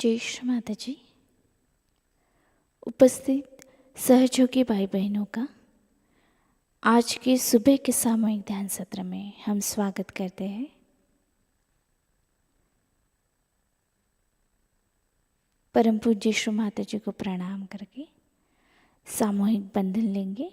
जय श्री माताजी। उपस्थित सहयोगी भाई बहनों का आज के सुबह के सामूहिक ध्यान सत्र में हम स्वागत करते हैं। परम पूज्य श्री माताजी को प्रणाम करके सामूहिक बंधन लेंगे।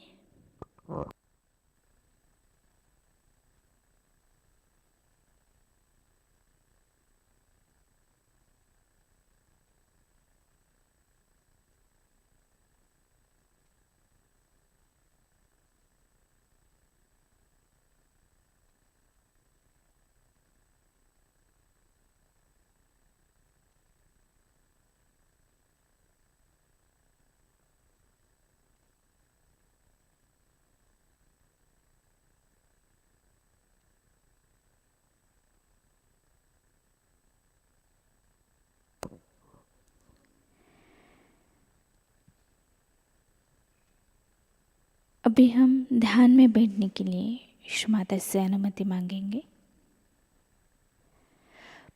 अभी हम ध्यान में बैठने के लिए श्री माता से अनुमति मांगेंगे।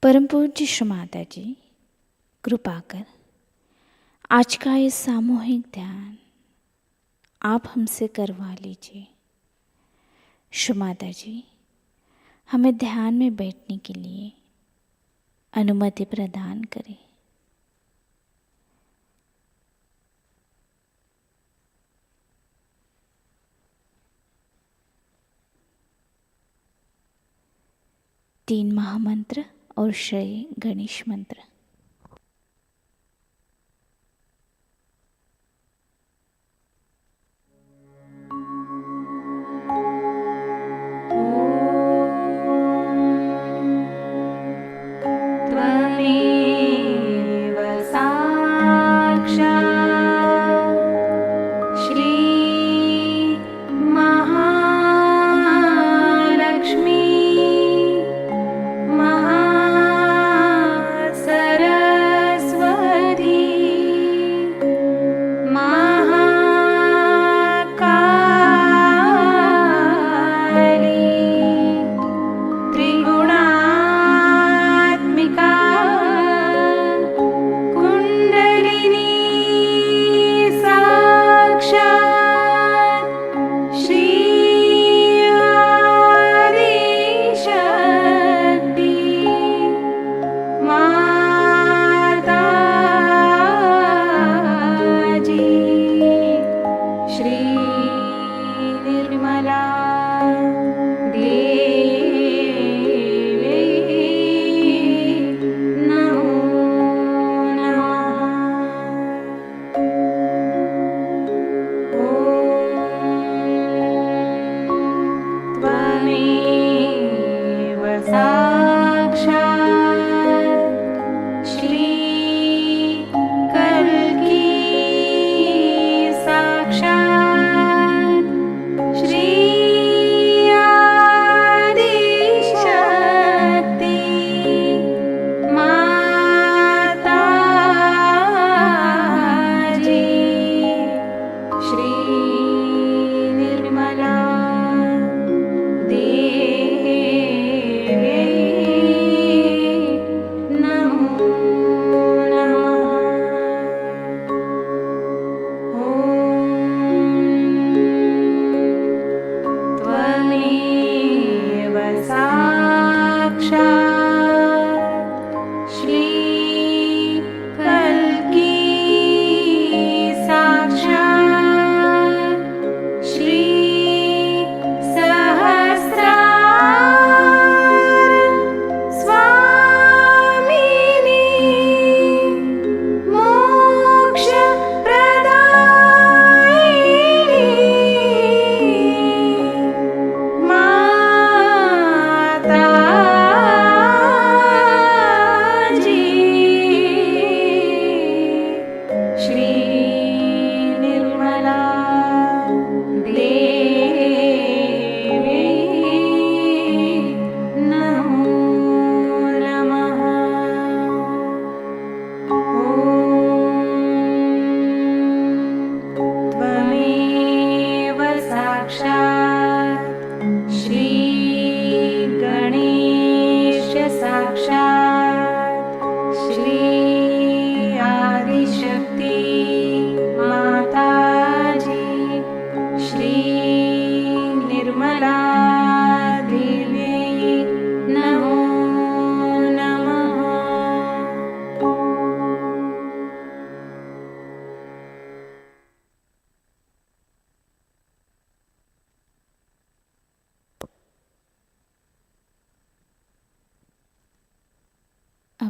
परम पूज्य श्री माता जी, कृपा कर आज का ये सामूहिक ध्यान आप हमसे करवा लीजिए। श्री माता जी, हमें ध्यान में बैठने के लिए अनुमति प्रदान करें। तीन महामंत्र और श्री गणेश मंत्र। त्वमेव साक्षात् श्री महालक्ष्मी महासरस्वती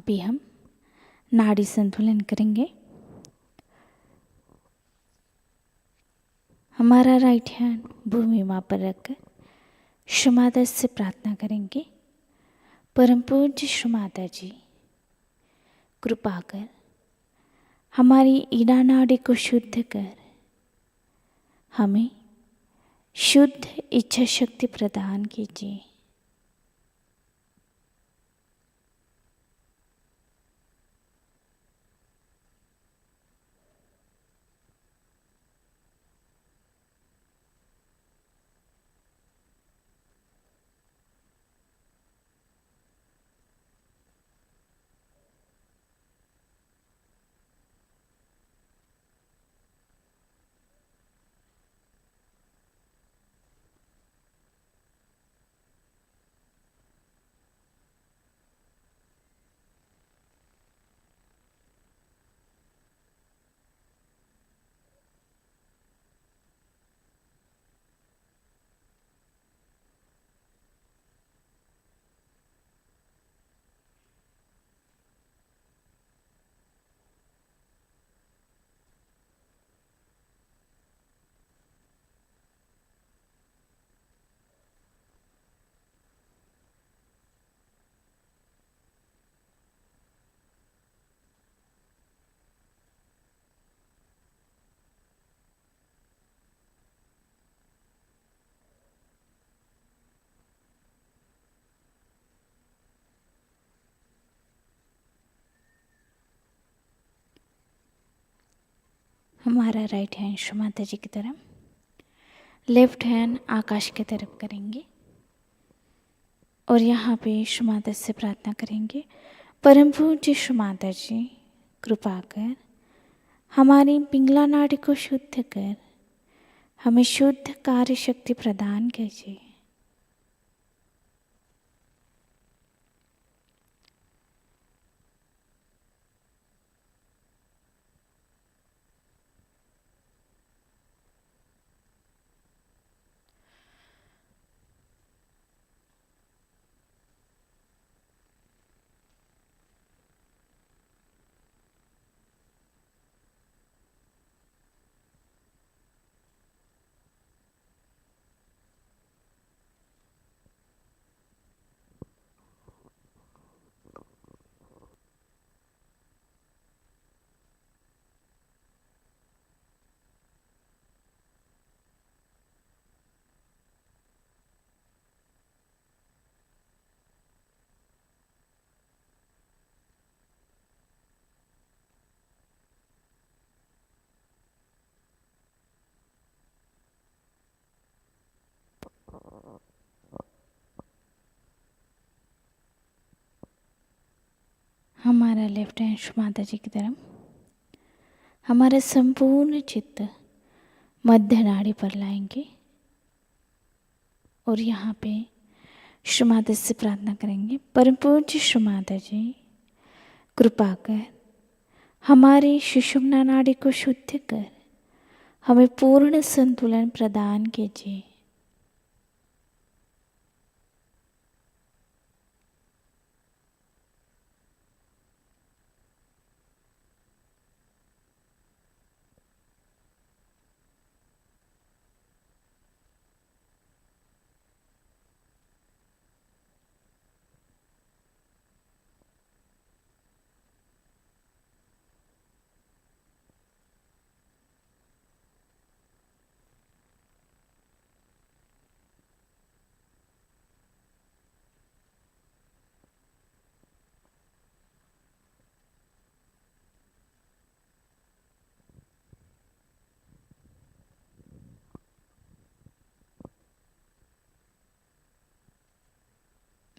अभी हम नाड़ी संतुलन करेंगे। हमारा राइट हैंड भूमि माँ पर रखकर श्री माता से प्रार्थना करेंगे। परम पूज्य श्री माता जी, कृपा कर हमारी ईड़ा नाड़ी को शुद्ध कर हमें शुद्ध इच्छा शक्ति प्रदान कीजिए। हमारा राइट हैंड श्री माता जी की तरफ, लेफ्ट हैंड आकाश की तरफ करेंगे और यहाँ पे श्री माता से प्रार्थना करेंगे। परम पूज्य श्री माता जी, कृपा कर हमारी पिंगला नाड़ी को शुद्ध कर हमें शुद्ध कार्य शक्ति प्रदान कीजिए। हमारा लेफ्ट हैंड श्री माता जी की तरफ, हमारा संपूर्ण चित्त मध्य नाड़ी पर लाएंगे और यहाँ पे श्री माता से प्रार्थना करेंगे। परम पूज्य श्री माता जी, कृपा कर हमारी सुषुम्ना नाड़ी को शुद्ध कर हमें पूर्ण संतुलन प्रदान कीजिए।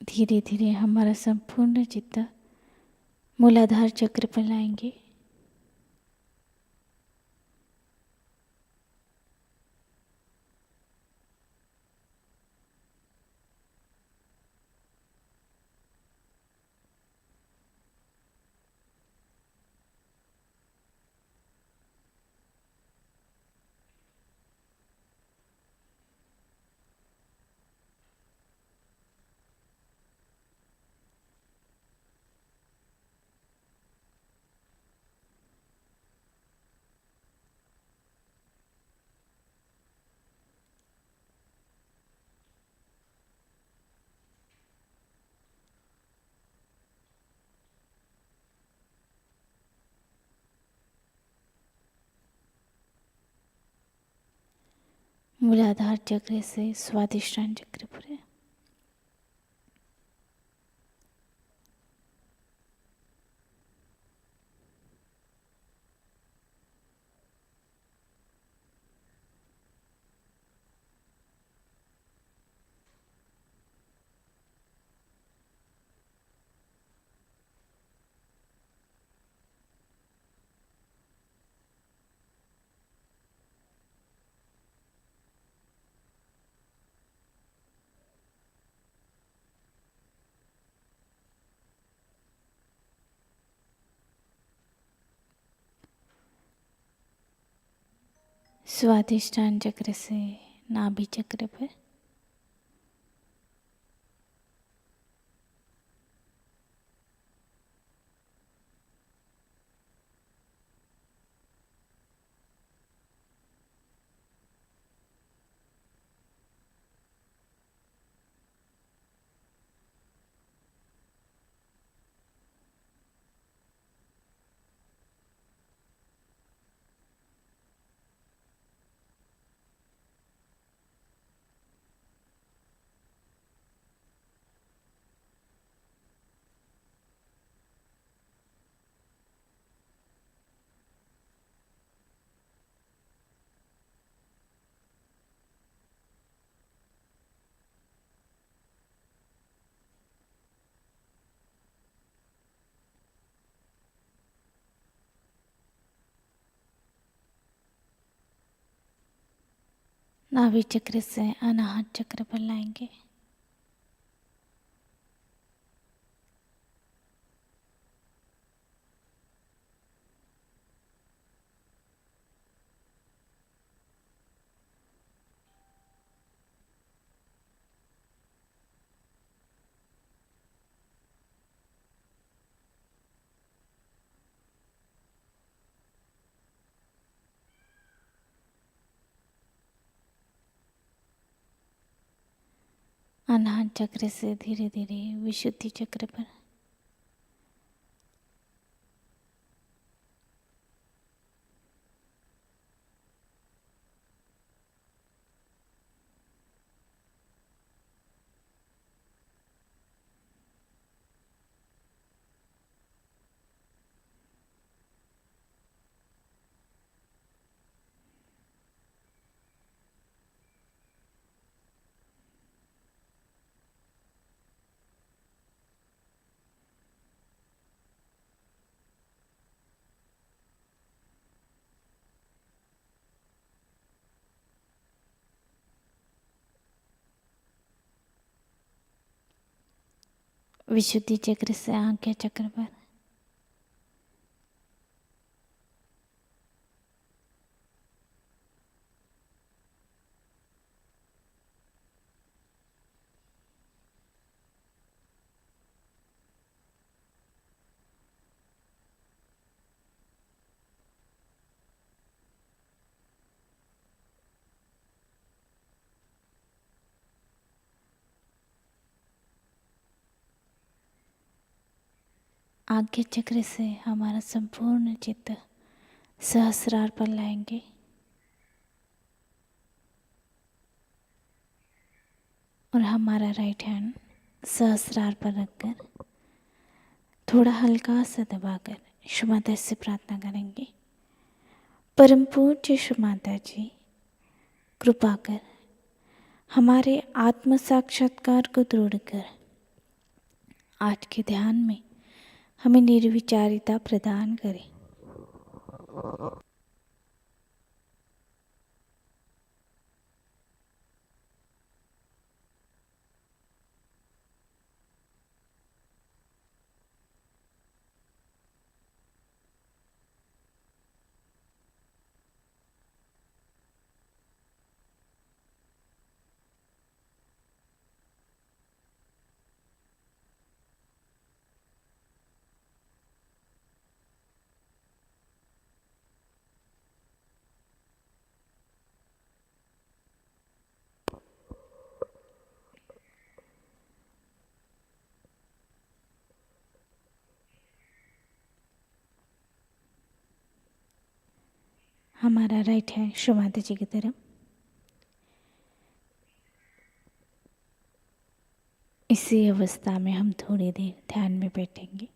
धीरे धीरे हमारा संपूर्ण चित्त मूलाधार चक्र पर लाएंगे। मूलाधार चक्र से स्वादिष्टान चक्र पर। स्वादिष्टान चक्र से नाभि चक्र पर। नाभि चक्र से अनाहत चक्र पर लाएंगे। अनाहत चक्र से धीरे धीरे विशुद्धि चक्र पर। विशुद्धि चक्र से आज्ञा चक्र पर। आज्ञा चक्र से हमारा संपूर्ण चित्त सहस्रार पर लाएंगे। और हमारा राइट हैंड सहस्रार पर रखकर थोड़ा हल्का सा दबाकर श्री माता से प्रार्थना करेंगे। परम पूज्य श्री माता जी, कृपा कर हमारे आत्म साक्षात्कार को दृढ़ कर आज के ध्यान में हमें निर्विचारिता प्रदान करें। हमारा राइट हैंड श्री माता जी की तरफ, इसी अवस्था में हम थोड़ी देर ध्यान में बैठेंगे।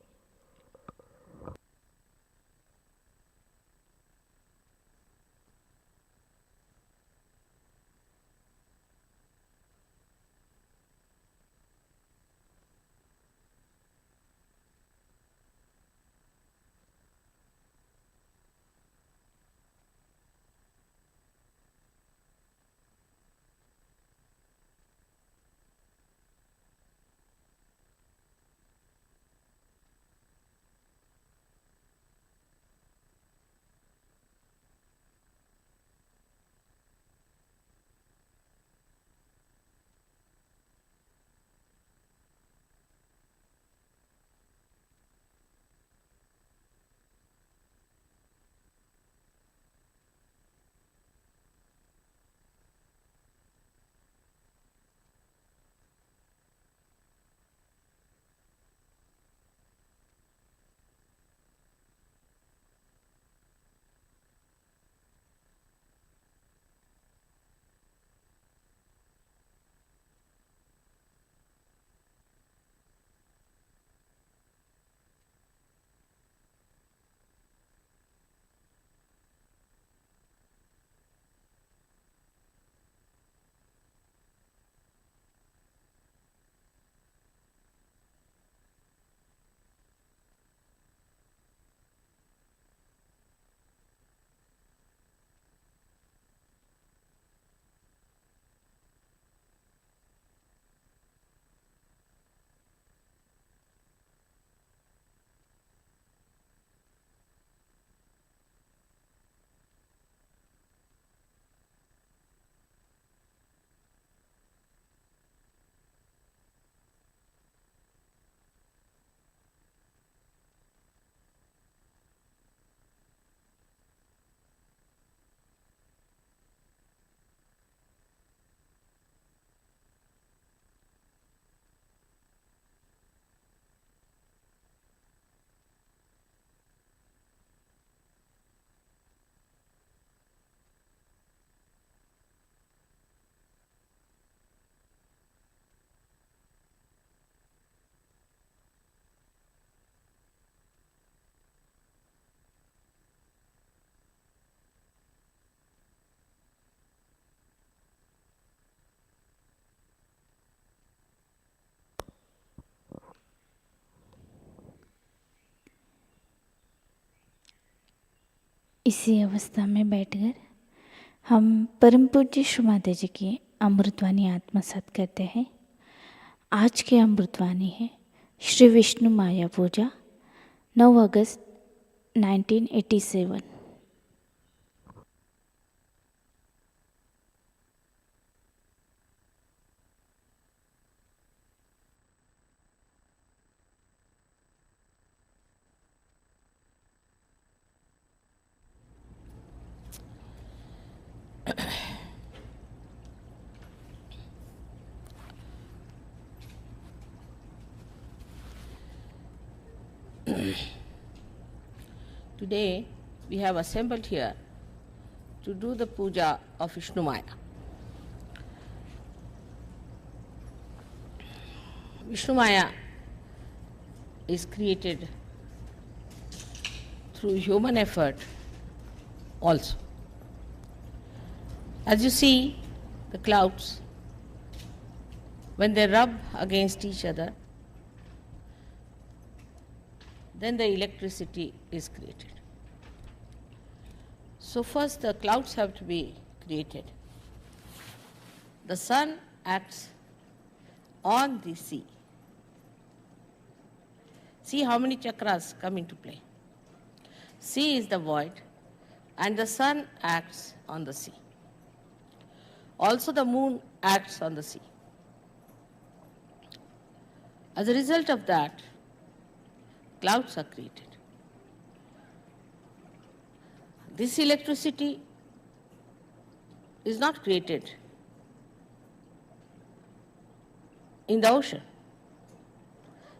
इसी अवस्था में बैठकर हम परम पूज्य श्री माता जी की अमृतवाणी आत्मसात करते हैं। आज की अमृतवाणी है श्री विष्णुमाया पूजा 9 अगस्त 1987। Today we have assembled here to do the puja of Vishnumaya. Vishnumaya is created through human effort also. As you see, the clouds, when they rub against each other, then the electricity is created. So first the clouds have to be created. The sun acts on the sea. See how many chakras come into play. Sea is the void and the sun acts on the sea. Also the moon acts on the sea. As a result of that, clouds are created. This electricity is not created in the ocean.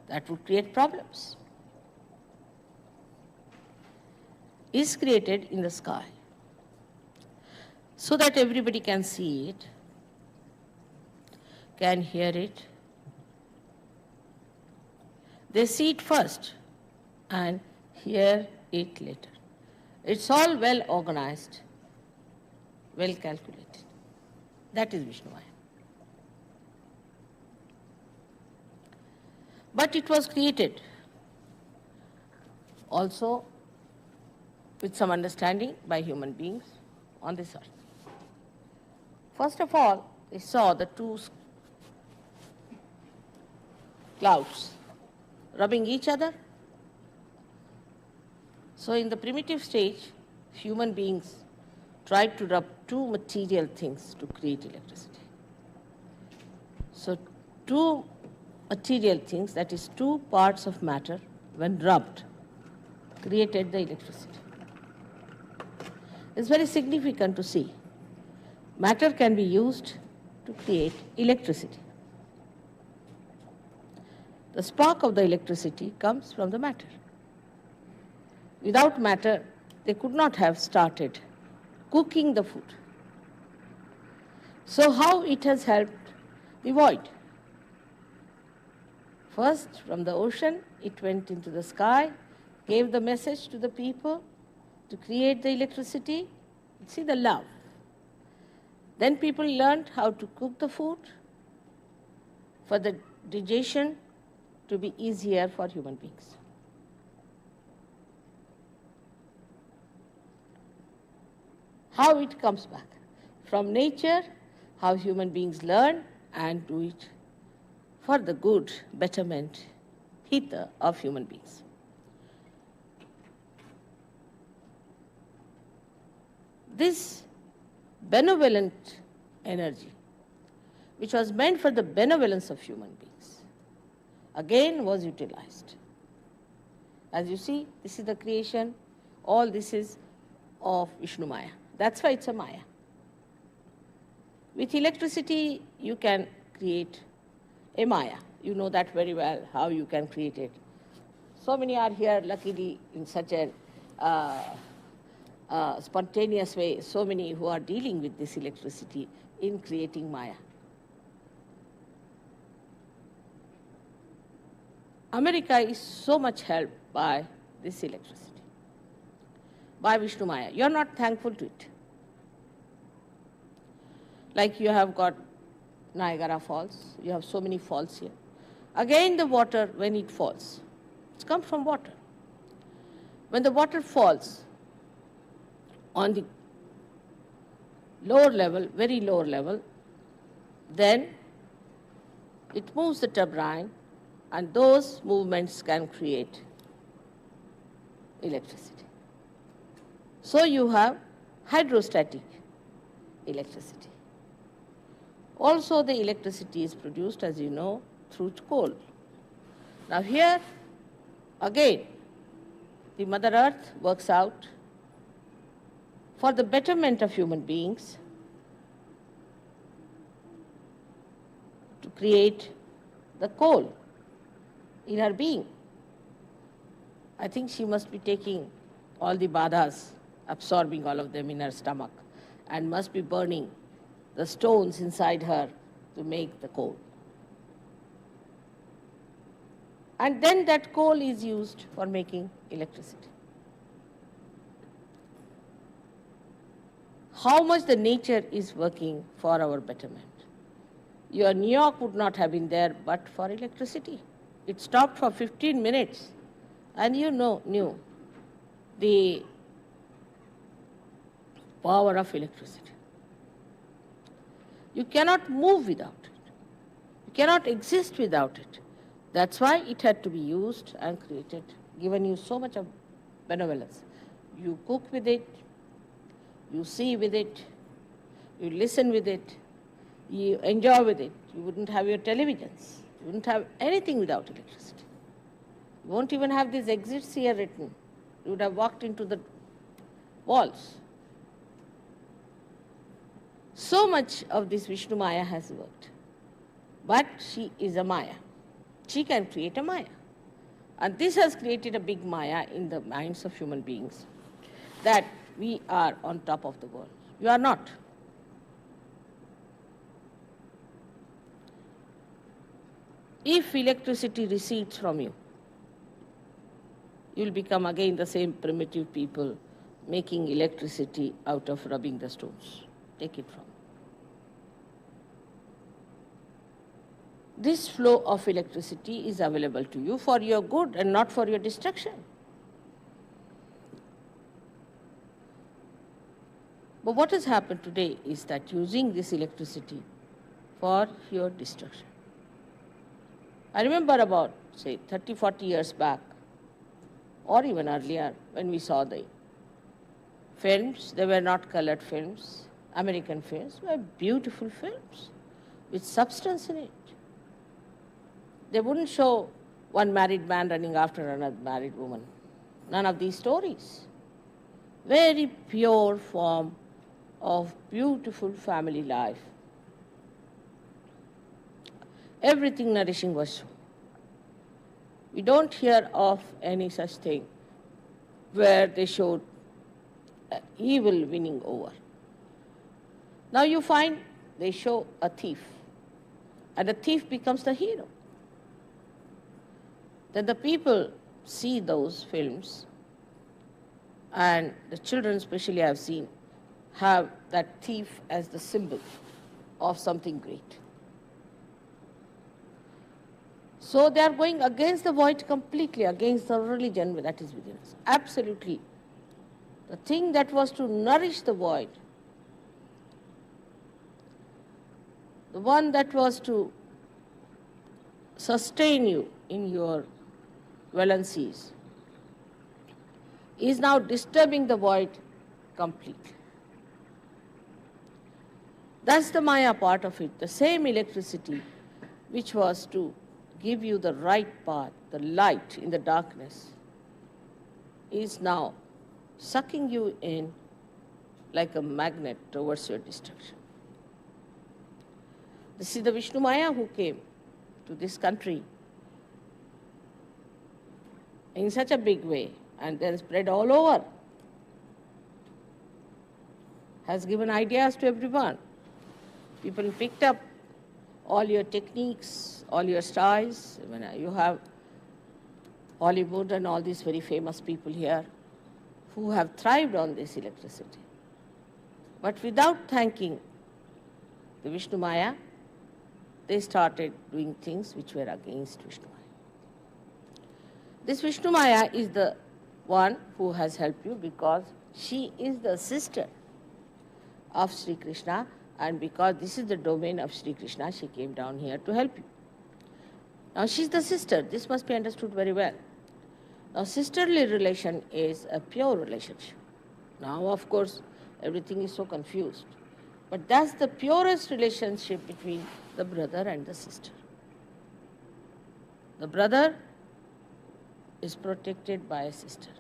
That would create problems. Is created in the sky so that everybody can see it, can hear it, They see it first and hear it later. It's all well organized, well calculated. That is Vishnumaya. But it was created also with some understanding by human beings on this earth. First of all, they saw the two clouds rubbing each other. So in the primitive stage, human beings tried to rub two material things to create electricity. So two material things, that is two parts of matter, when rubbed, created the electricity. It's very significant to see. Matter can be used to create electricity. The spark of the electricity comes from the matter. Without matter, they could not have started cooking the food. So how it has helped the void? First, from the ocean, it went into the sky, gave the message to the people to create the electricity. See the love. Then people learned how to cook the food for the digestion to be easier for human beings. How it comes back? From nature, how human beings learn and do it for the good, betterment, hita of human beings. This benevolent energy, which was meant for the benevolence of human beings, again was utilized. As you see, this is the creation, all this is of Vishnumaya. That's why it's a Maya. With electricity, you can create a Maya. You know that very well, how you can create it. So many are here, luckily, in such a spontaneous way, so many who are dealing with this electricity in creating Maya. America is so much helped by this electricity, by Vishnumaya. You are not thankful to it. Like you have got Niagara Falls, you have so many falls here. Again the water, when it falls, it comes from water. When the water falls on the lower level, very lower level, then it moves the turbine, and those movements can create electricity. So you have hydrostatic electricity. Also the electricity is produced, as you know, through coal. Now here, again, the Mother Earth works out for the betterment of human beings to create the coal in her being. I think she must be taking all the badhas, absorbing all of them in her stomach, and must be burning the stones inside her to make the coal. And then that coal is used for making electricity. How much the nature is working for our betterment. Your New York would not have been there but for electricity. It stopped for 15 minutes, and you knew the power of electricity. You cannot move without it. You cannot exist without it. That's why it had to be used and created, given you so much of benevolence. You cook with it, you see with it, you listen with it, you enjoy with it. You wouldn't have your televisions. You wouldn't have anything without electricity. You won't even have these exits here written. You would have walked into the walls. So much of this Vishnumaya has worked. But she is a Maya. She can create a Maya. And this has created a big Maya in the minds of human beings, that we are on top of the world. You are not. If electricity recedes from you, you'll become again the same primitive people making electricity out of rubbing the stones. Take it from. This flow of electricity is available to you for your good and not for your destruction. But what has happened today is that using this electricity for your destruction. I remember about, say, 30, 40 years back, or even earlier, when we saw the films, they were not colored films, American films, were beautiful films with substance in it. They wouldn't show one married man running after another married woman. None of these stories. Very pure form of beautiful family life. Everything nourishing was shown. We don't hear of any such thing where they showed evil winning over. Now you find they show a thief, and the thief becomes the hero. Then the people see those films, and the children especially I've seen have that thief as the symbol of something great. So they are going against the void completely, against the religion that is within us. Absolutely. The thing that was to nourish the void, the one that was to sustain you in your valencies, is now disturbing the void completely. That's the Maya part of it, the same electricity which was to give you the right path, the light in the darkness, is now sucking you in like a magnet towards your destruction. This is the Vishnumaya who came to this country in such a big way and then spread all over, has given ideas to everyone. People picked up all your techniques, all your styles. You have Hollywood and all these very famous people here who have thrived on this electricity. But without thanking the Vishnumaya, they started doing things which were against Vishnumaya. This Vishnumaya is the one who has helped you because she is the sister of Shri Krishna, and because this is the domain of Shri Krishna, she came down here to help you. Now she's the sister. This must be understood very well. Now sisterly relation is a pure relationship. Now of course everything is so confused. But that's the purest relationship between the brother and the sister. The brother is protected by a sister.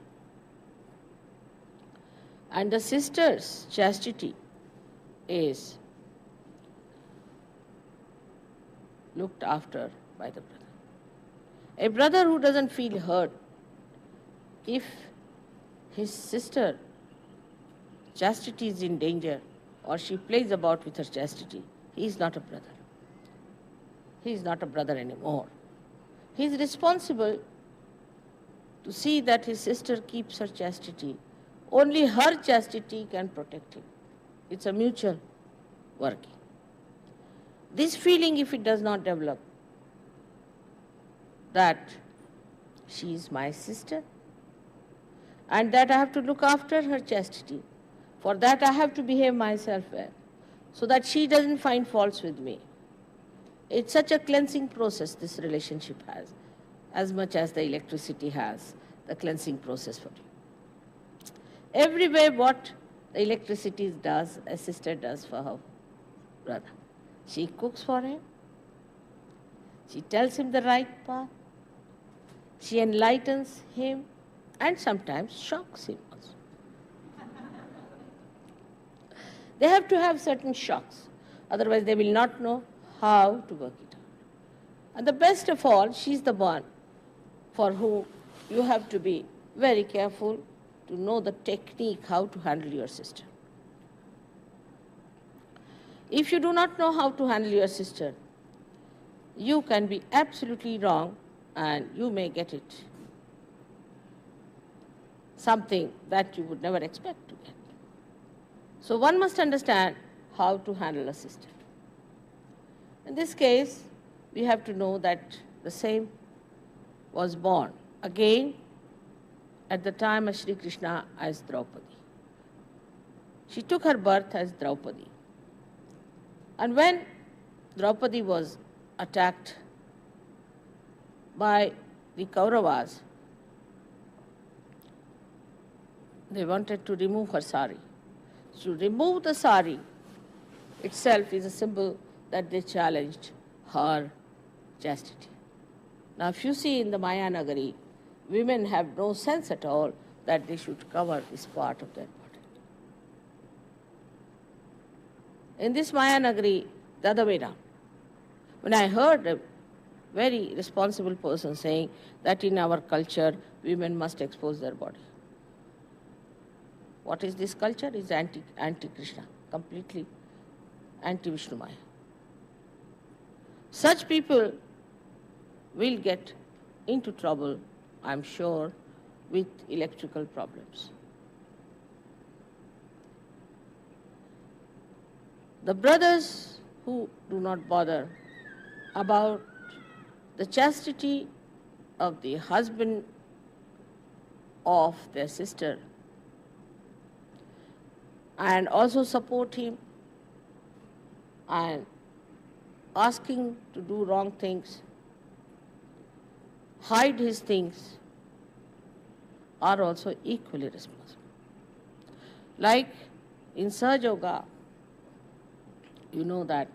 And the sister's chastity is looked after by the brother. A brother who doesn't feel hurt if his sister chastity is in danger or she plays about with her chastity, he is not a brother. He is not a brother anymore. He is responsible to see that his sister keeps her chastity. Only her chastity can protect him. It's a mutual working. This feeling, if it does not develop, that she is my sister and that I have to look after her chastity, for that I have to behave myself well, so that she doesn't find faults with me. It's such a cleansing process this relationship has, as much as the electricity has the cleansing process for you. Everywhere what the electricity does, a sister does for her brother. She cooks for him. She tells him the right path. She enlightens him and sometimes shocks him also. They have to have certain shocks, otherwise they will not know how to work it out. And the best of all, she's the one for whom you have to be very careful to know the technique how to handle your sister. If you do not know how to handle your sister, you can be absolutely wrong and you may get it something that you would never expect to get. So one must understand how to handle a sister. In this case, we have to know that the same was born again at the time of Shri Krishna as Draupadi. She took her birth as Draupadi. And when Draupadi was attacked by the Kauravas, they wanted to remove her sari. To remove the sari itself is a symbol that they challenged her chastity. Now, if you see in the Maya Nagari, women have no sense at all that they should cover this part of their body. In this Maya Nagari, the other way round. When I heard a very responsible person saying that in our culture, women must expose their body. What is this culture? It is anti-Krishna, completely anti-Vishnumaya. Such people will get into trouble, I'm sure, with electrical problems. The brothers who do not bother about the chastity of the husband of their sister and also support him and asking to do wrong things, hide his things, are also equally responsible. Like in Sahajayoga, you know that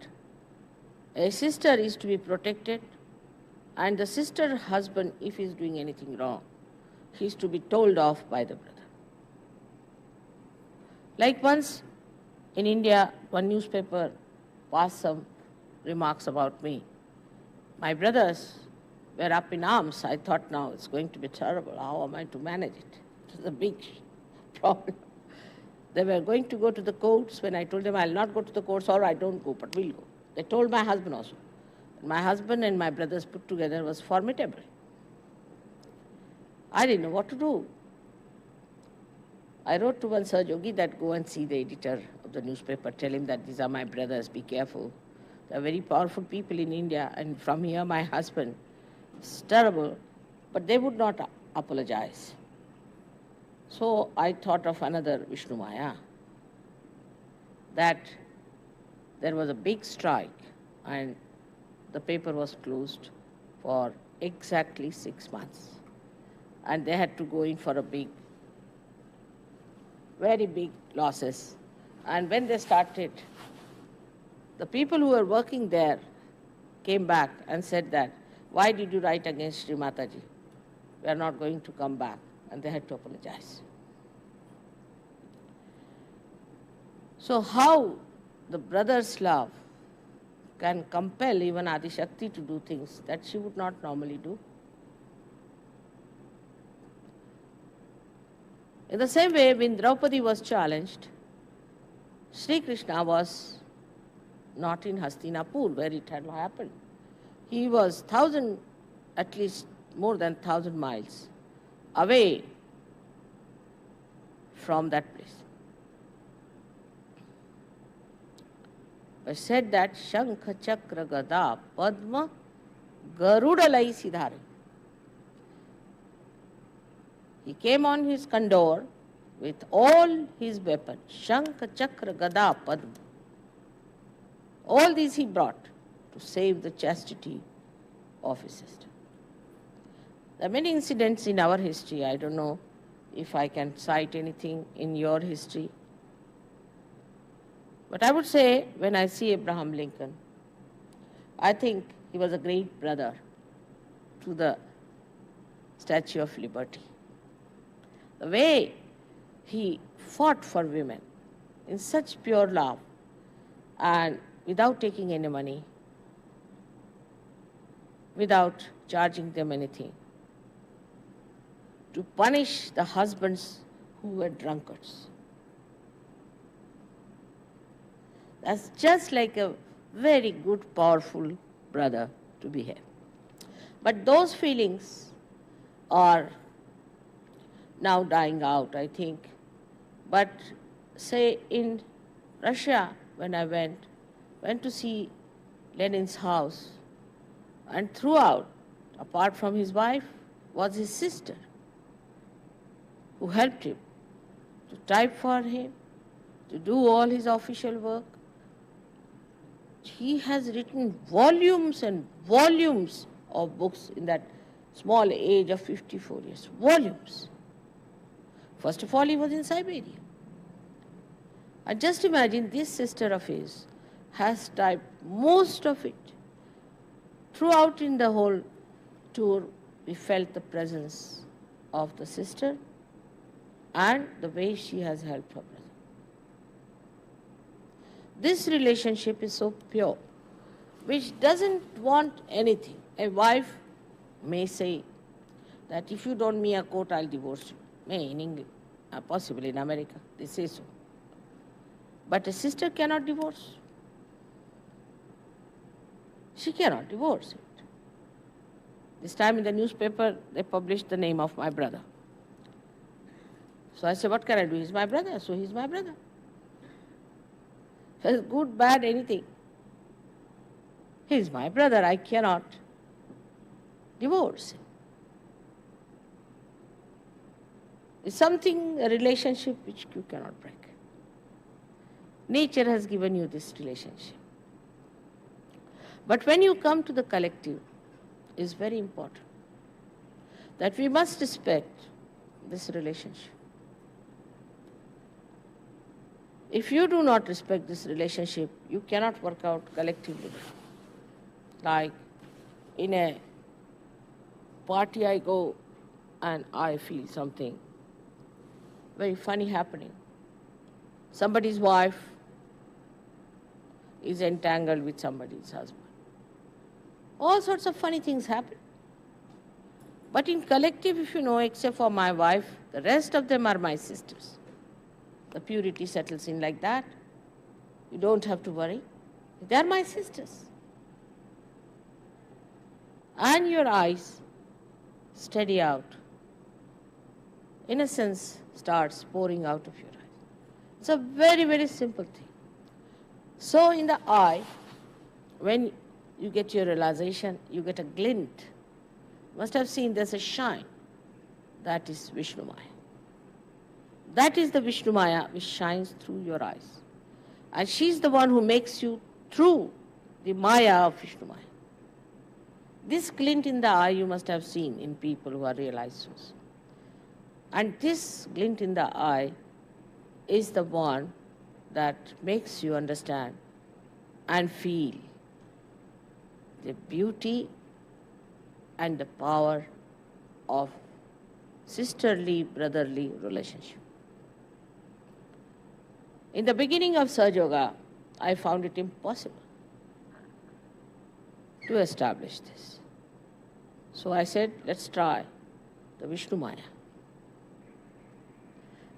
a sister is to be protected, and the sister husband, if he is doing anything wrong, he is to be told off by the brother. Like once in India, one newspaper passed some remarks about me. My brothers were up in arms. I thought, now it's going to be terrible. How am I to manage it? It was a big problem. They were going to go to the courts. When I told them I'll not go to the courts, or I don't go, but we'll go. They told my husband also. My husband and my brothers put together was formidable. I didn't know what to do. I wrote to one Sahajayogi that go and see the editor of the newspaper, tell him that these are my brothers, be careful. They are very powerful people in India, and from here my husband. It's terrible, but they would not apologize. So I thought of another Vishnumaya, that there was a big strike and the paper was closed for exactly 6 months. And they had to go in for a very big losses. And when they started, the people who were working there came back and said that, why did you write against Shri Mataji? We are not going to come back. And they had to apologize. So how the brother's love can compel even Adi Shakti to do things that she would not normally do? In the same way, when Draupadi was challenged, Shri Krishna was not in Hastinapur, where it had happened. He was at least more than 1,000 miles away from that place. But said that Shankha Chakra Gada Padma Garudalai Siddhare. He came on his Kandor with all his weapons, Shankha Chakra Gada Padma. All these he brought to save the chastity of his sister. There are many incidents in our history. I don't know if I can cite anything in your history. But I would say, when I see Abraham Lincoln, I think he was a great brother to the Statue of Liberty. The way he fought for women in such pure love and without taking any money, without charging them anything, to punish the husbands who were drunkards. That's just like a very good, powerful brother to behave. But those feelings are now dying out, I think. But say in Russia, when I went to see Lenin's house, and throughout, apart from his wife, was his sister, who helped him to type for him, to do all his official work. He has written volumes and volumes of books in that small age of 54 years. Volumes. First of all, he was in Siberia. And just imagine, this sister of his has typed most of it. Throughout in the whole tour, we felt the presence of the sister and the way she has helped her brother. This relationship is so pure, which doesn't want anything. A wife may say that if you don't me a coat, I'll divorce you. May in England, possibly in America, they say so. But a sister cannot divorce. She cannot divorce it. This time in the newspaper, they published the name of my brother. So I said, what can I do? He's my brother, so he's my brother. If it's good, bad, anything. He's my brother, I cannot divorce him. It's something, a relationship which you cannot break. Nature has given you this relationship. But when you come to the collective, it's very important that we must respect this relationship. If you do not respect this relationship, you cannot work out collectively. Like in a party I go and I feel something very funny happening. Somebody's wife is entangled with somebody's husband. All sorts of funny things happen. But in collective, if you know, except for my wife, the rest of them are my sisters. The purity settles in like that. You don't have to worry. They are my sisters. And your eyes steady out. Innocence starts pouring out of your eyes. It's a very, very simple thing. So in the eye, when you get your realization, you get a glint. You must have seen there's a shine. That is Vishnumaya. That is the Vishnumaya which shines through your eyes. And she's the one who makes you through the Maya of Vishnumaya. This glint in the eye you must have seen in people who are realized souls. And this glint in the eye is the one that makes you understand and feel the beauty and the power of sisterly, brotherly relationship. In the beginning of Sahajayoga, I found it impossible to establish this. So I said, let's try the Vishnumaya.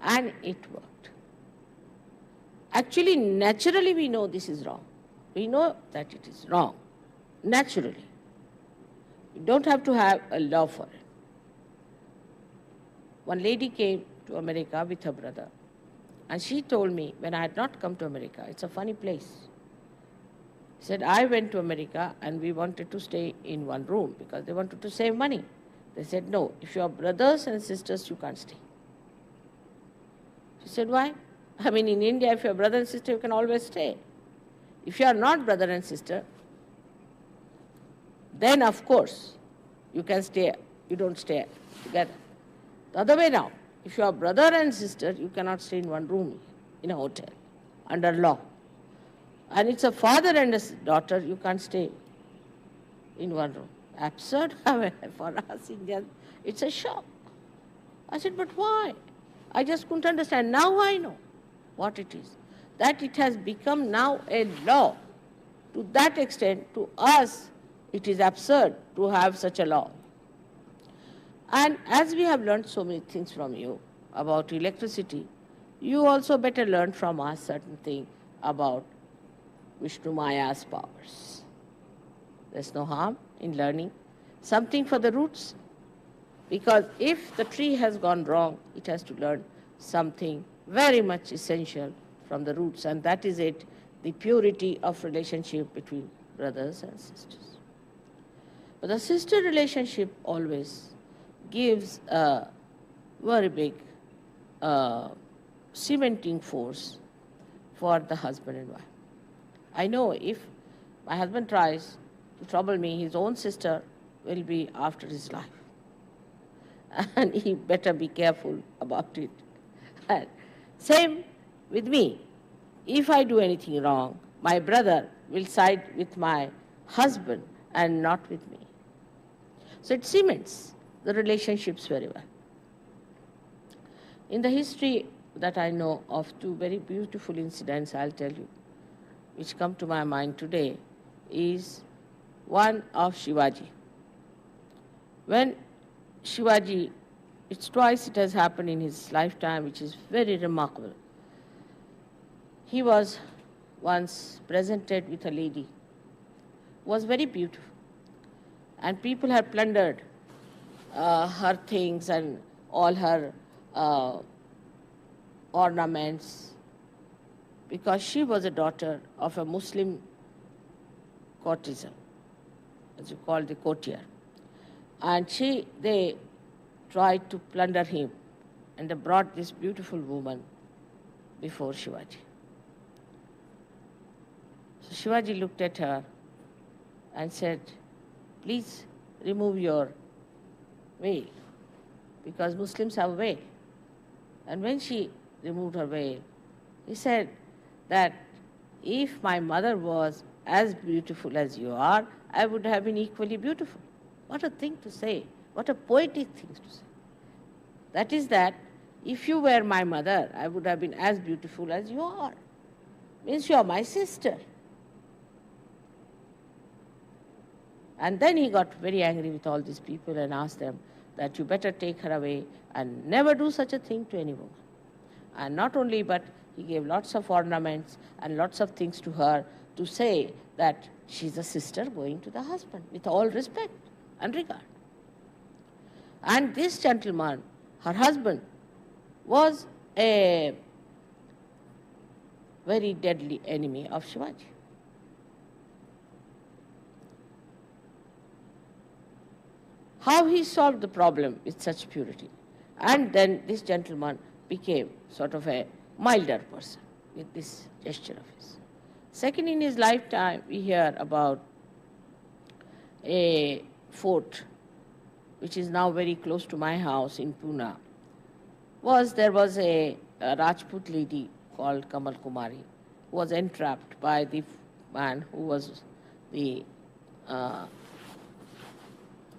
And it worked. Actually, naturally we know this is wrong. We know that it is wrong, naturally. You don't have to have a law for it. One lady came to America with her brother, and she told me, when I had not come to America, it's a funny place. She said, I went to America and we wanted to stay in one room because they wanted to save money. They said, no, if you are brothers and sisters, you can't stay. She said, why? I mean, in India, if you are brother and sister, you can always stay. If you are not brother and sister, then of course, you can stay, you don't stay together. The other way now, if you are brother and sister, you cannot stay in one room in a hotel, under law. And it's a father and a daughter, you can't stay in one room. Absurd. For us Indians, it's a shock. I said, but why? I just couldn't understand. Now I know what it is. That it has become now a law. To that extent, to us, it is absurd to have such a law. And as we have learned so many things from you about electricity, you also better learn from us certain things about Vishnumaya's powers. There's no harm in learning something for the roots. Because if the tree has gone wrong, it has to learn something very much essential from the roots, and that is it, the purity of relationship between brothers and sisters. But the sister relationship always gives a very big cementing force for the husband and wife. I know if my husband tries to trouble me, his own sister will be after his life. And he better be careful about it. And same with me. If I do anything wrong, my brother will side with my husband and not with me. So it cements the relationships very well. In the history that I know of, two very beautiful incidents I'll tell you, which come to my mind today, is one of Shivaji. When Shivaji, it's twice it has happened in his lifetime, which is very remarkable. He was once presented with a lady who was very beautiful, and people had plundered her things and all her ornaments, because she was a daughter of a Muslim courtesan, as you call the courtier. And they tried to plunder him, and they brought this beautiful woman before Shivaji. So Shivaji looked at her and said, "Please remove your veil," because Muslims have a veil. And when she removed her veil, he said that if my mother was as beautiful as you are, I would have been equally beautiful. What a thing to say. What a poetic thing to say. That is that if you were my mother, I would have been as beautiful as you are. Means you are my sister. And then he got very angry with all these people and asked them that you better take her away and never do such a thing to any woman. And not only, but he gave lots of ornaments and lots of things to her to say that she's a sister going to the husband with all respect and regard. And this gentleman, her husband, was a very deadly enemy of Shivaji. How he solved the problem with such purity. And then this gentleman became sort of a milder person with this gesture of his. Second, in his lifetime, we hear about a fort which is now very close to my house in Pune. There was a Rajput lady called Kamal Kumari who was entrapped by the man who was the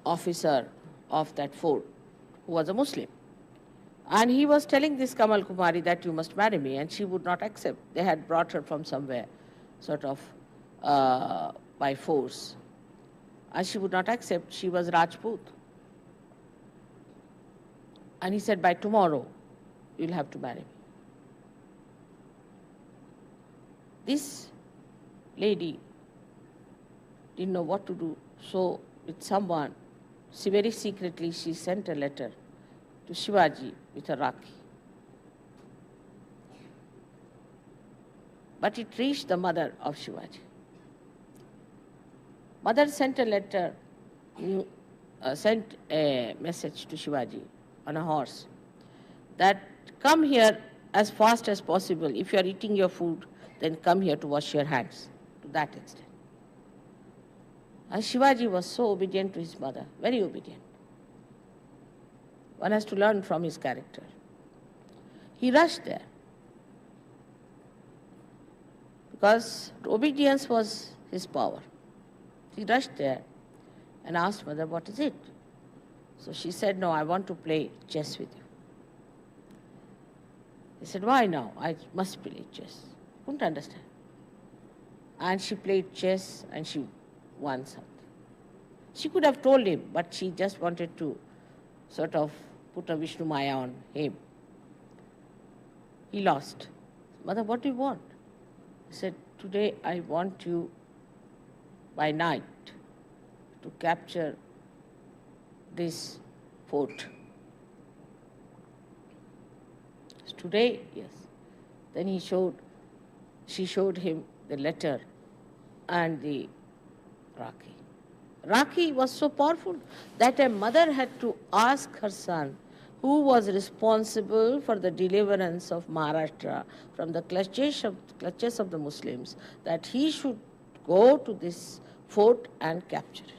officer of that fort, who was a Muslim. And he was telling this Kamal Kumari that you must marry me, and she would not accept. They had brought her from somewhere, sort of by force. And she would not accept. She was Rajput. And he said, by tomorrow, you'll have to marry me. This lady didn't know what to do. So with someone, very secretly, she sent a letter to Shivaji with a Rakhi. But it reached the mother of Shivaji. Mother sent a letter, sent a message to Shivaji on a horse that come here as fast as possible. If you are eating your food, then come here to wash your hands, to that extent. And Shivaji was so obedient to his mother, very obedient. One has to learn from his character. He rushed there because obedience was his power. He rushed there and asked mother, what is it? So she said, no, I want to play chess with you. He said, why now? I must play chess. Couldn't understand. And she played chess and she won something. She could have told him, but she just wanted to sort of put a Vishnumaya on him. He lost. Mother, what do you want? He said, today I want you by night to capture this fort. Today, yes. Then she showed him the letter and the Rakhi. Rakhi was so powerful that a mother had to ask her son, who was responsible for the deliverance of Maharashtra from the clutches of the Muslims, that he should go to this fort and capture it.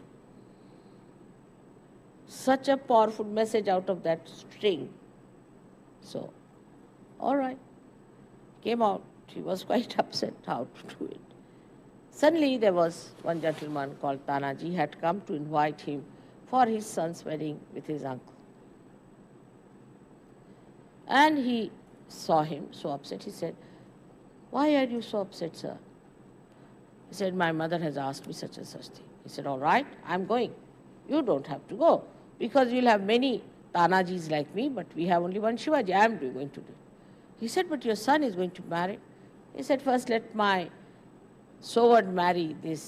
Such a powerful message out of that string. So, all right, came out. He was quite upset how to do it. Suddenly there was one gentleman called Tanaji had come to invite him for his son's wedding with his uncle. And he saw him so upset. He said, "Why are you so upset, sir?" He said, "My mother has asked me such and such thing." He said, "All right, I'm going. You don't have to go, because you'll have many Tanajis like me, but we have only one Shivaji. I'm going to do it." He said, "But your son is going to marry." He said, "First let my sword marry this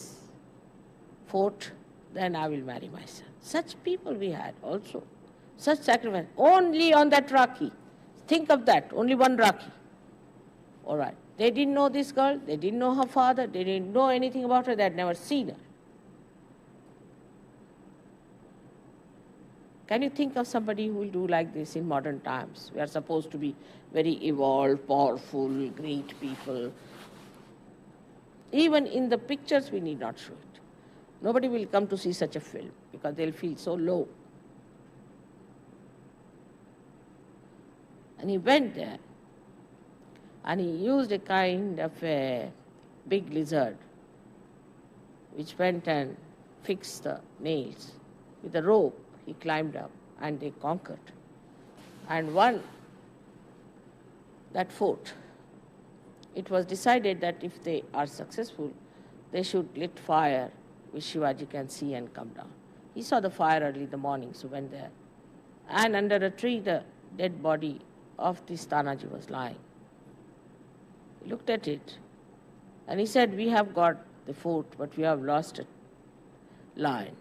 fort, then I will marry my son." Such people we had also. Such sacrifice. Only on that Rakhi. Think of that, only one Rakhi. All right. They didn't know this girl, they didn't know her father, they didn't know anything about her, they had never seen her. Can you think of somebody who will do like this in modern times? We are supposed to be very evolved, powerful, great people. Even in the pictures we need not show it. Nobody will come to see such a film because they'll feel so low. And he went there and he used a kind of a big lizard which went and fixed the nails. With a rope he climbed up and they conquered and won that fort. It was decided that if they are successful, they should lit fire which Shivaji can see and come down. He saw the fire early in the morning, so went there. And under a tree, the dead body of this Tanaji was lying. He looked at it and he said, "We have got the fort, but we have lost a lion."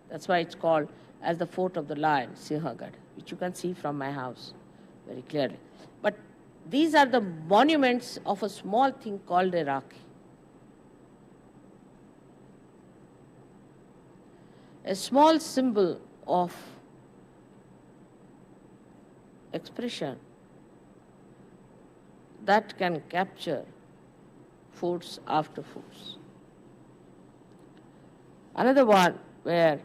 That's why it's called as the Fort of the Lion, Sihagad, which you can see from my house very clearly. But these are the monuments of a small thing called a Rakhi. A small symbol of expression that can capture forts after forts. Another one where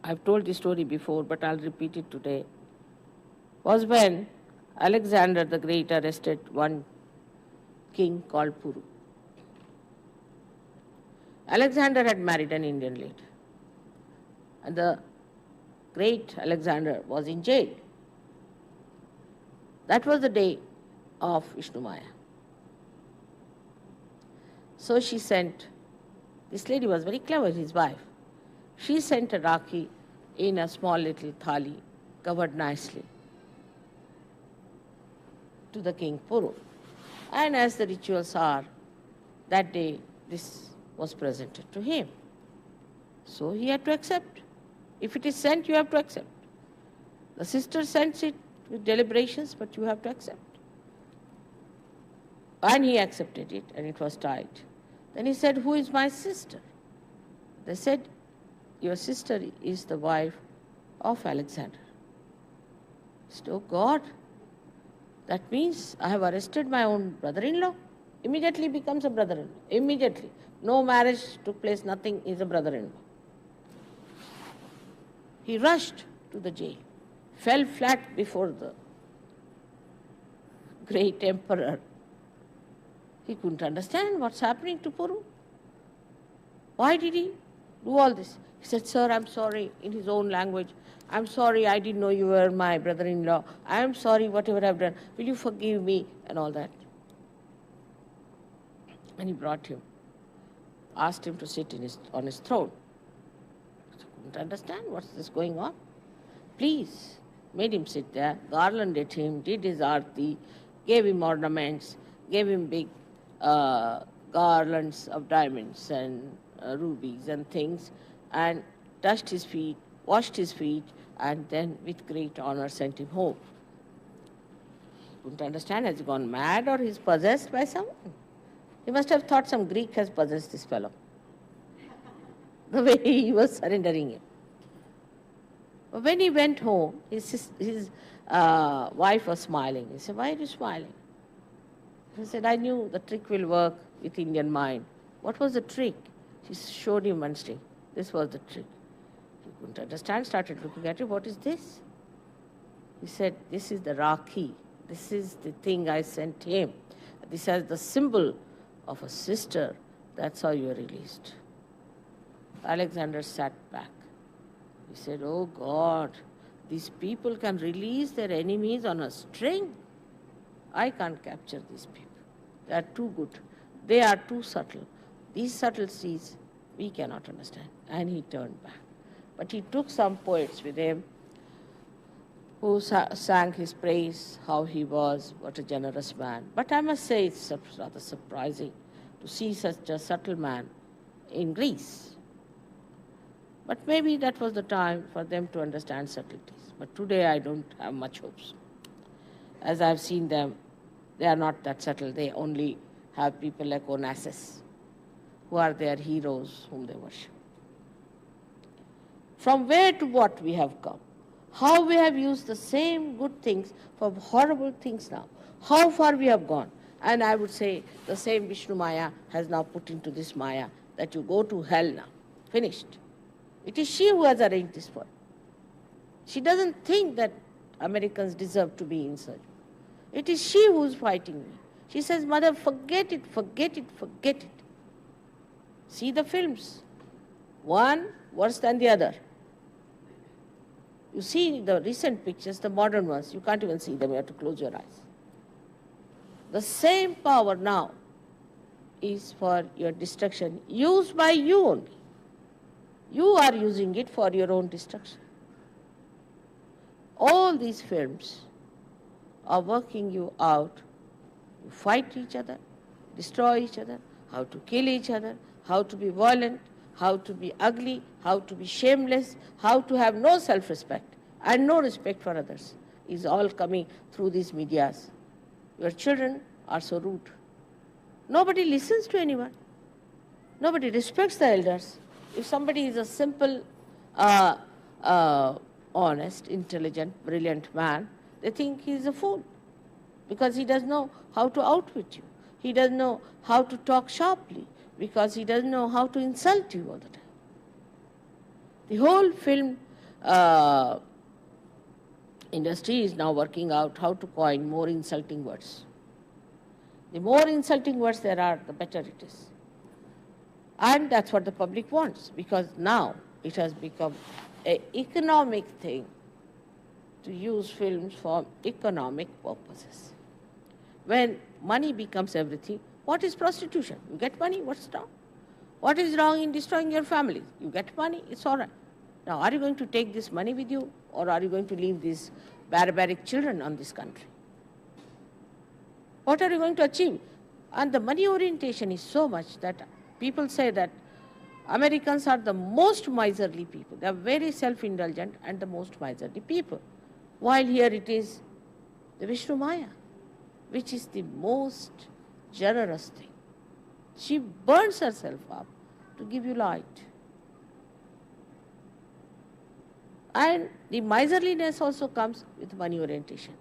I've told this story before, but I'll repeat it today, was when Alexander the Great arrested one king called Puru. Alexander had married an Indian lady, and the great Alexander was in jail. That was the day of Vishnumaya. So she sent, this lady was very clever, his wife. She sent a Rakhi in a small little thali, covered nicely, to the king Puru. And as the rituals are, that day this was presented to him. So he had to accept. If it is sent, you have to accept. The sister sends it with deliberations, but you have to accept. And he accepted it, and it was tied. Then he said, "Who is my sister?" They said, "Your sister is the wife of Alexander." He said, "Oh God, that means I have arrested my own brother-in-law." Immediately becomes a brother-in-law. Immediately. No marriage took place, nothing, is a brother-in-law. He rushed to the jail, fell flat before the great emperor. He couldn't understand what's happening to Puru. Why did he do all this? He said, "Sir, I'm sorry," in his own language. "I'm sorry, I didn't know you were my brother-in-law. I'm sorry, whatever I've done. Will you forgive me?" and all that. And he brought him, asked him to sit on his throne. He couldn't understand what's this going on. Please, made him sit there, garlanded him, did his arti, gave him ornaments, gave him big garlands of diamonds and rubies and things, and touched his feet, washed his feet, and then with great honor sent him home. Couldn't understand, has he gone mad or he's possessed by someone? He must have thought some Greek has possessed this fellow, the way he was surrendering him. But when he went home, his wife was smiling. He said, "Why are you smiling?" He said, "I knew the trick will work with Indian mind." What was the trick? She showed him one stick. This was the trick. He couldn't understand, started looking at it. "What is this?" He said, "This is the Rakhi. This is the thing I sent him. This has the symbol of a sister. That's how you are released." Alexander sat back. He said, "Oh God, these people can release their enemies on a string. I can't capture these people. They are too good. They are too subtle. These subtleties we cannot understand." And he turned back. But he took some poets with him who sang his praise, how he was, what a generous man. But I must say it's rather surprising to see such a subtle man in Greece. But maybe that was the time for them to understand subtleties. But today I don't have much hopes. As I've seen them, they are not that subtle. They only have people like Onassis, who are their heroes whom they worship. From where to what we have come. How we have used the same good things for horrible things now. How far we have gone. And I would say the same Vishnumaya has now put into this Maya that you go to hell now. Finished. It is she who has arranged this for you. She doesn't think that Americans deserve to be inside. It is she who is fighting me. She says, "Mother, forget it, forget it, forget it." See the films. One worse than the other. You see the recent pictures, the modern ones, you can't even see them, you have to close your eyes. The same power now is for your destruction, used by you only. You are using it for your own destruction. All these films are working you out. You fight each other, destroy each other, how to kill each other, how to be violent, how to be ugly, how to be shameless, how to have no self-respect and no respect for others is all coming through these medias. Your children are so rude. Nobody listens to anyone. Nobody respects the elders. If somebody is a simple, honest, intelligent, brilliant man, they think he is a fool because he doesn't know how to outwit you. He doesn't know how to talk sharply because he doesn't know how to insult you all the time. The whole film industry is now working out how to coin more insulting words. The more insulting words there are, the better it is. And that's what the public wants, because now it has become an economic thing to use films for economic purposes. When money becomes everything, what is prostitution? You get money, what's wrong? What is wrong in destroying your family? You get money, it's all right. Now, are you going to take this money with you, or are you going to leave these barbaric children on this country? What are you going to achieve? And the money orientation is so much that people say that Americans are the most miserly people. They are very self-indulgent and the most miserly people. While here it is the Vishnumaya, which is the most generous thing. She burns herself up to give you light. And the miserliness also comes with money orientation.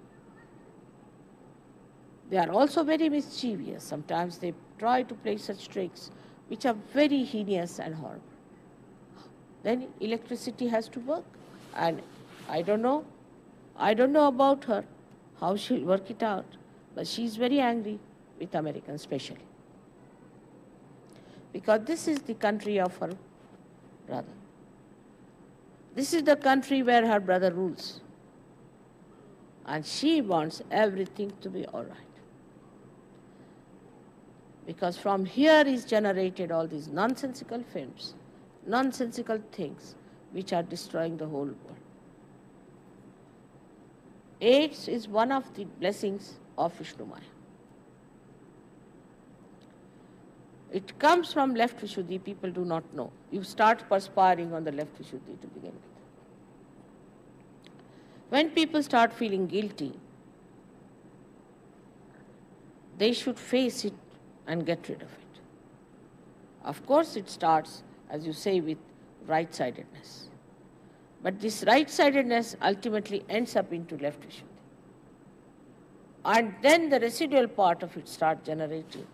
They are also very mischievous. Sometimes they try to play such tricks which are very heinous and horrible. Then electricity has to work. And I don't know about her, how she'll work it out. But she's very angry with Americans especially. Because this is the country of her brother. This is the country where her brother rules. And she wants everything to be all right. Because from here is generated all these nonsensical films, nonsensical things which are destroying the whole world. AIDS is one of the blessings of Vishnumaya. It comes from left Vishuddhi, people do not know. You start perspiring on the left Vishuddhi to begin with. When people start feeling guilty, they should face it and get rid of it. Of course, it starts, as you say, with right-sidedness. But this right-sidedness ultimately ends up into left Vishuddhi. And then the residual part of it starts generating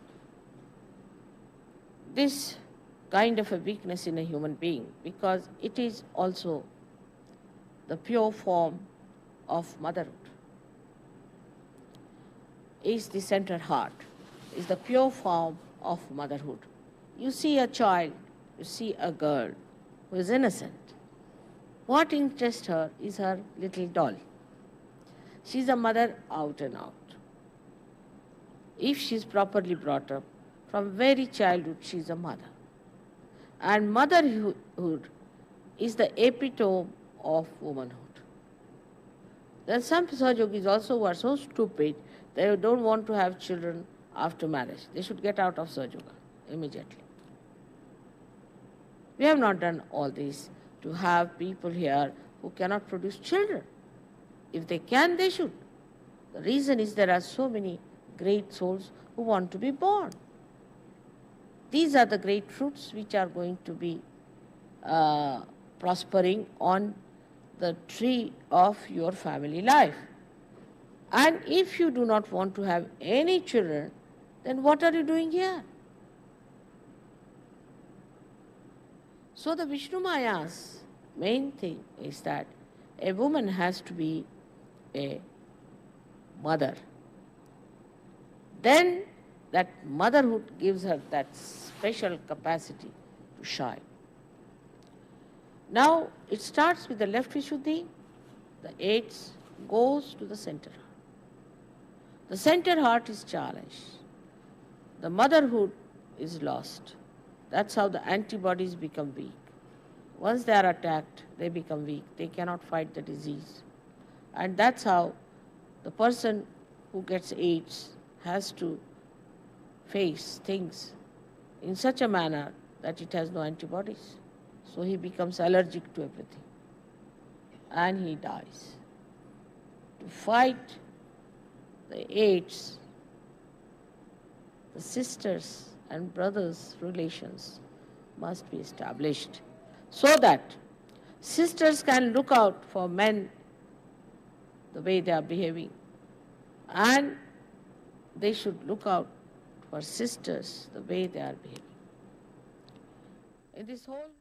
this kind of a weakness in a human being, because it is also the pure form of motherhood. Is the central heart, is the pure form of motherhood. You see a child, you see a girl who is innocent. What interests her is her little doll. She's a mother out and out. If she's properly brought up, from very childhood she's a mother. And motherhood is the epitome of womanhood. There are some Sahajogis also who are so stupid they don't want to have children after marriage. They should get out of Sahajayoga immediately. We have not done all this to have people here who cannot produce children. If they can, they should. The reason is there are so many great souls who want to be born. These are the great fruits which are going to be prospering on the tree of your family life. And if you do not want to have any children, then what are you doing here? So the Vishnumaya's main thing is that a woman has to be a mother. Then that motherhood gives her that special capacity to shine. Now it starts with the left Vishuddhi, the AIDS goes to the center heart. The center heart is challenged. The motherhood is lost. That's how the antibodies become weak. Once they are attacked, they become weak. They cannot fight the disease. And that's how the person who gets AIDS has to face things in such a manner that it has no antibodies. So he becomes allergic to everything. And he dies. To fight the AIDS, the sisters and brothers' relations must be established so that sisters can look out for men the way they are behaving, and they should look out for sisters the way they are behaving. In this whole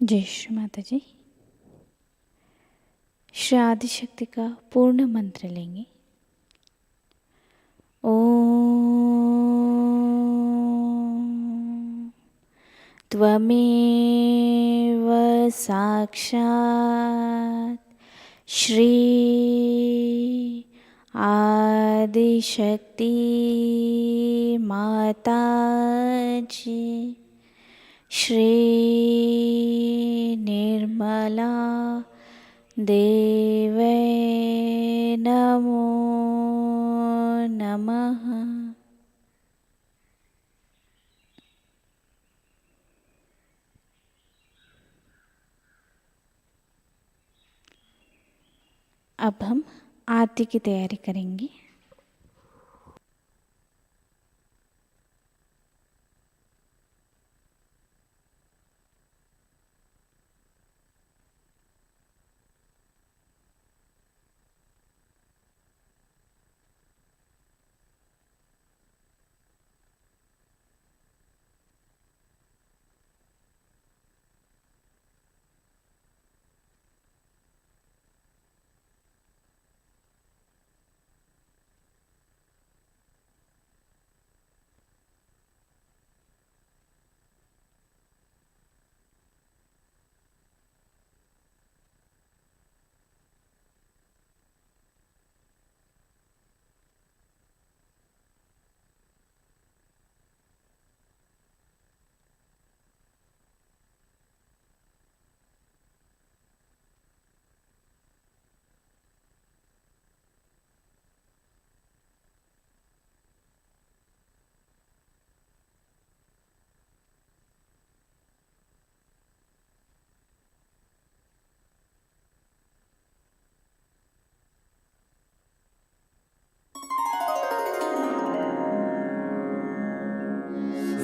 जय श्री माता जी। श्री आदिशक्ति का पूर्ण मंत्र लेंगे। ओम त्वमेव साक्षात् श्री आदिशक्ति माताजी श्री निर्मला देवे नमो नमः। अब हम आरती की तैयारी करेंगे।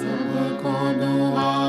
सबको दुआ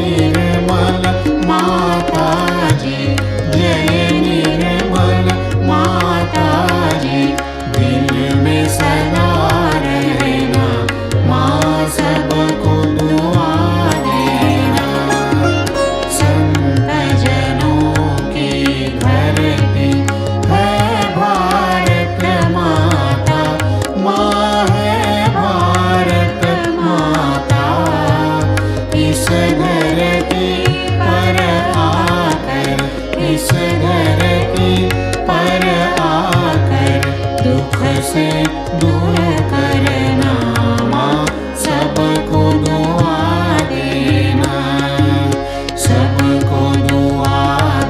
निर्मल माताजी, जय निर्मल माताजी, दिल में सदा रहना माँ सबको दुआ देना। संत जनों की धरती है भारत माता, माँ है भारत माता। इस धरती पर आकर, इस धरती पर आकर दुख से दूर करना माँ सबको दुआ देना, सबको दुआ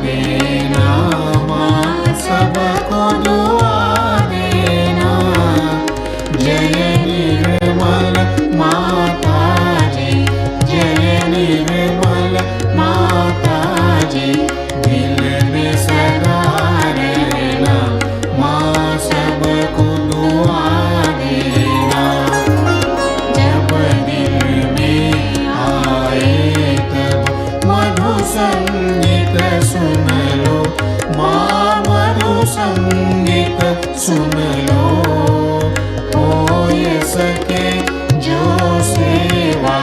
देना माँ सबको दुआ देना। जय निर्मल माताजी, जय निर्मल माताजी, दिल में सदा रहना माँ सबको दुआ देना। जब दिल में आए तब मधु संगीत सुन लो माँ, मधु संगीत सुन लो। हो ये सके जो सेवा,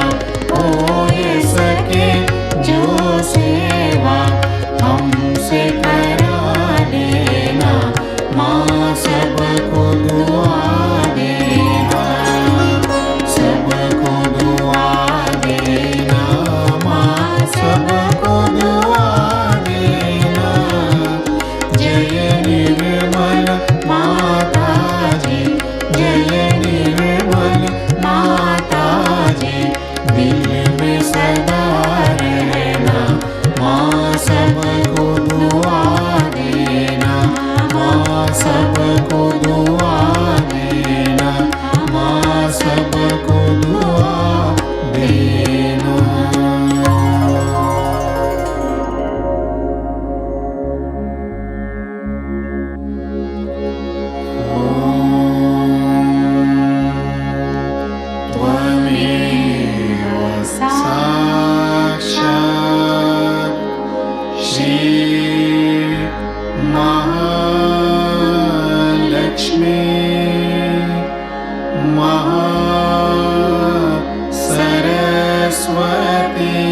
हो ये सके जो सेवा हमसे करा लेना माँ सबको दुआ देना, सबको दुआ देना माँ सबको दुआ देना। जय निर्मल माताजी, जय निर्मल माताजी, दिल में सदा रहना माँ सबको दुआ देना, माँ सबको दुआ देना, माँ सबको दुआ देना। त्वमेव साक्षात् श्री महालक्ष्मी महासरस्वती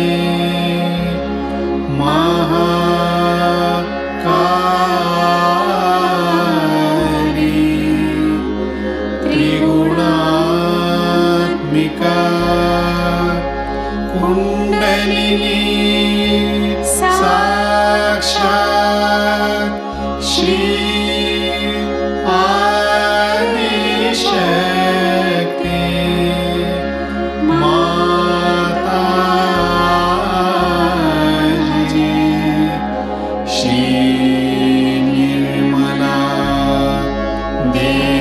महाकाली त्रिगुणात्मिका कुंडलिनी साक्षात् श्री आदिशक्ति माताजी, श्री निर्मला देवी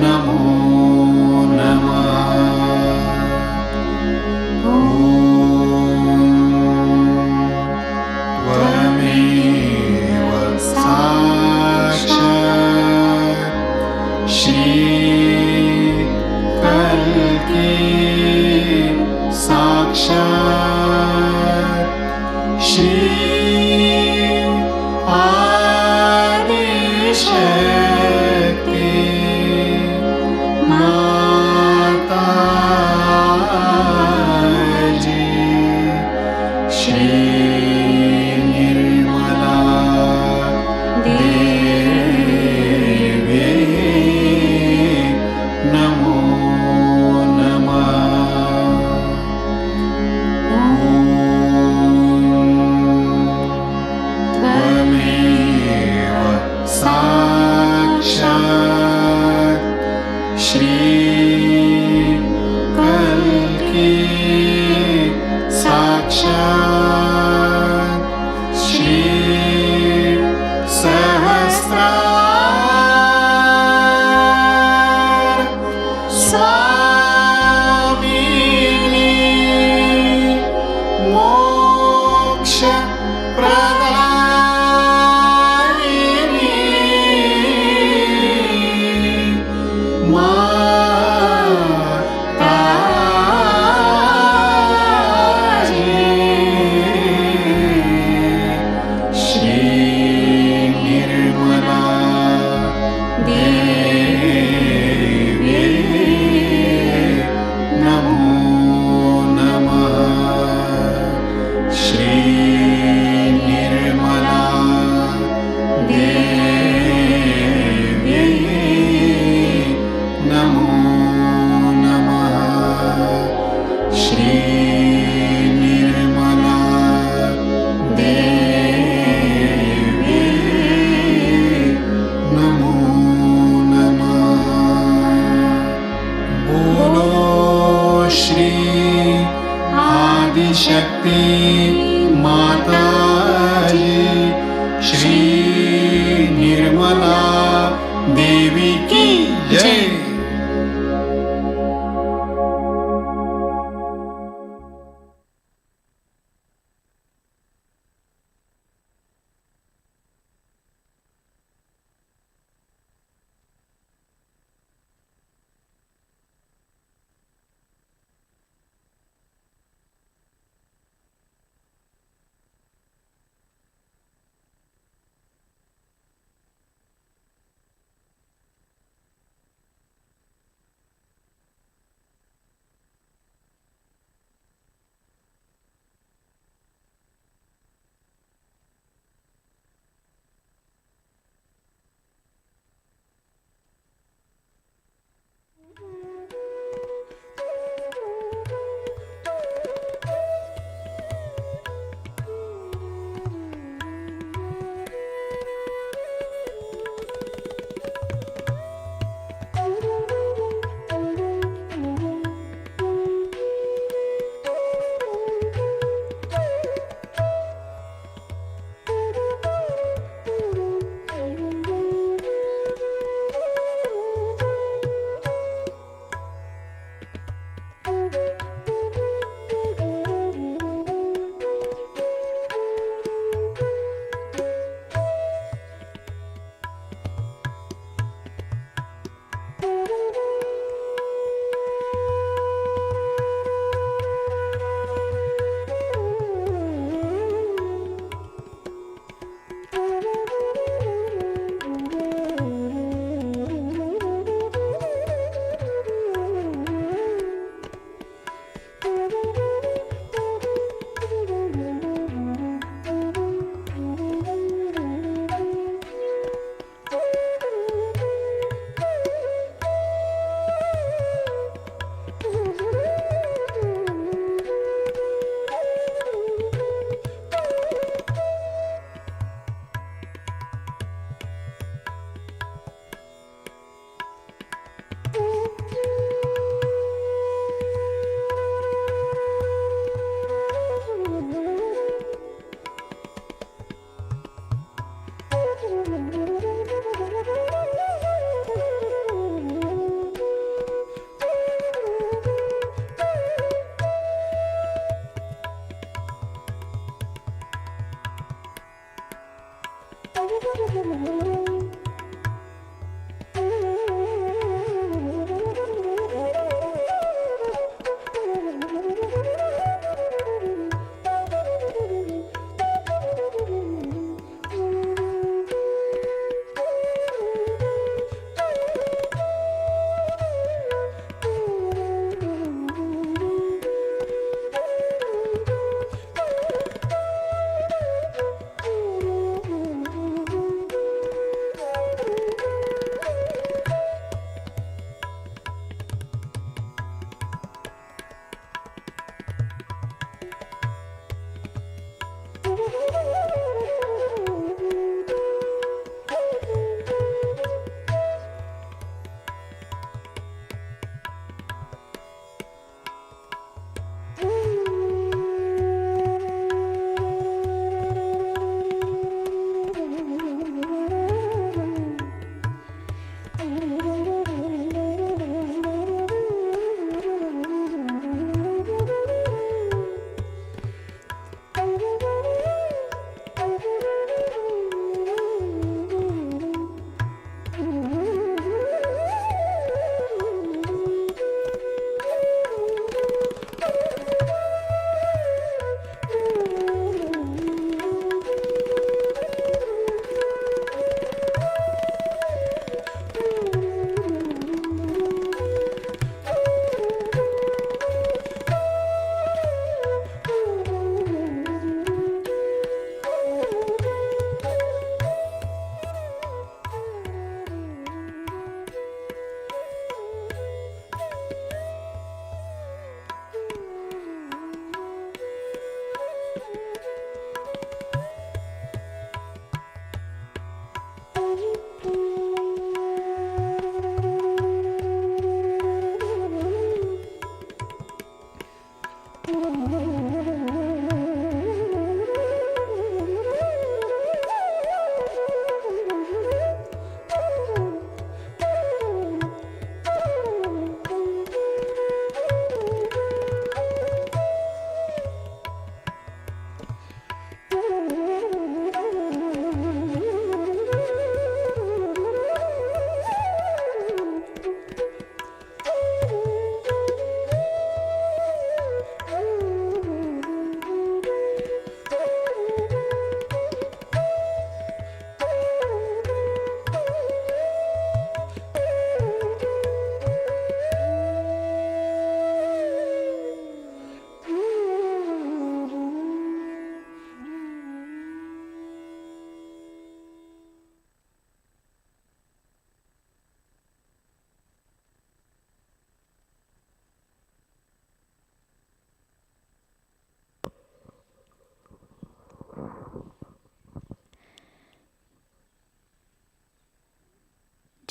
नमो नमः। ॐ शक्ति माताजी श्री निर्मला देवी की जय।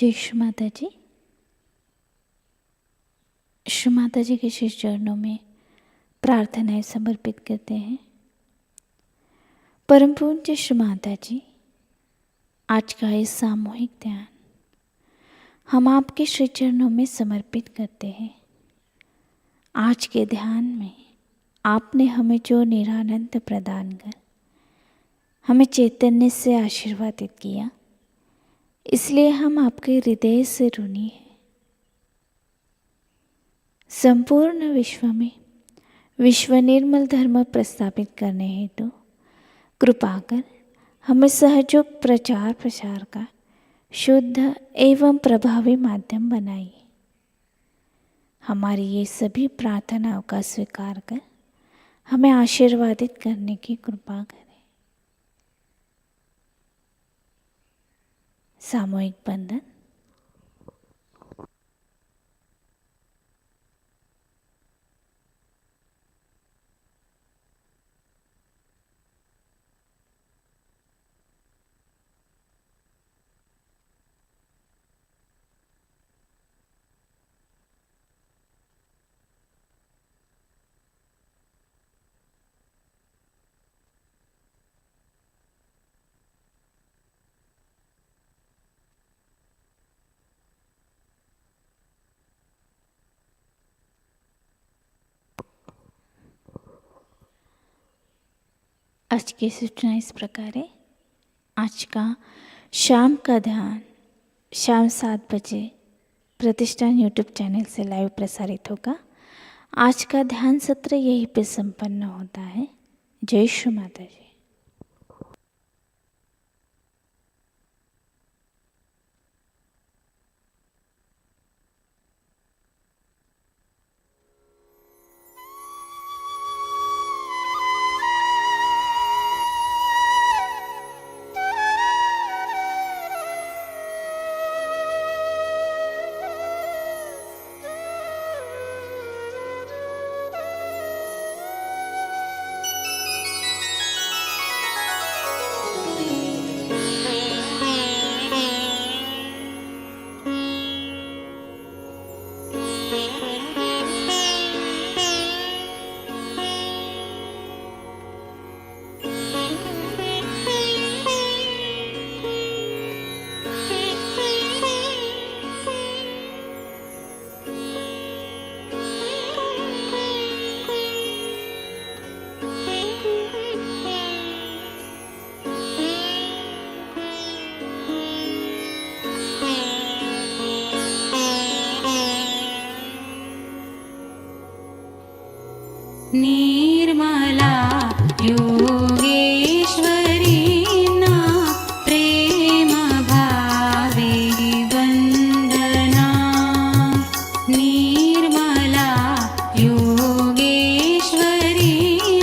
जय श्री माता जी। श्री माता जी के शीश चरणों में प्रार्थनाएं समर्पित करते हैं। परम पूज्य श्री माता जी, आज का इस सामूहिक ध्यान हम आपके श्री चरणों में समर्पित करते हैं। आज के ध्यान में आपने हमें जो निरानंद प्रदान कर हमें चैतन्य से आशीर्वादित किया, इसलिए हम आपके हृदय से ऋणी हैं। संपूर्ण विश्व में विश्व निर्मल धर्म प्रस्थापित करने हेतु कृपा कर हमें सहयोग प्रचार प्रसार का शुद्ध एवं प्रभावी माध्यम बनाइए। हमारी ये सभी प्रार्थनाओं का स्वीकार कर हमें आशीर्वादित करने की कृपा करें। सामूहिक बंधन। आज की सूचना इस प्रकार है। आज का शाम का ध्यान शाम 7 बजे प्रतिष्ठान यूट्यूब चैनल से लाइव प्रसारित होगा। आज का ध्यान सत्र यहीं पे संपन्न होता है। जय श्री माता जी। निर्मला योगेश्वरी ना प्रेम भावे वंदना। निर्मला योगेश्वरी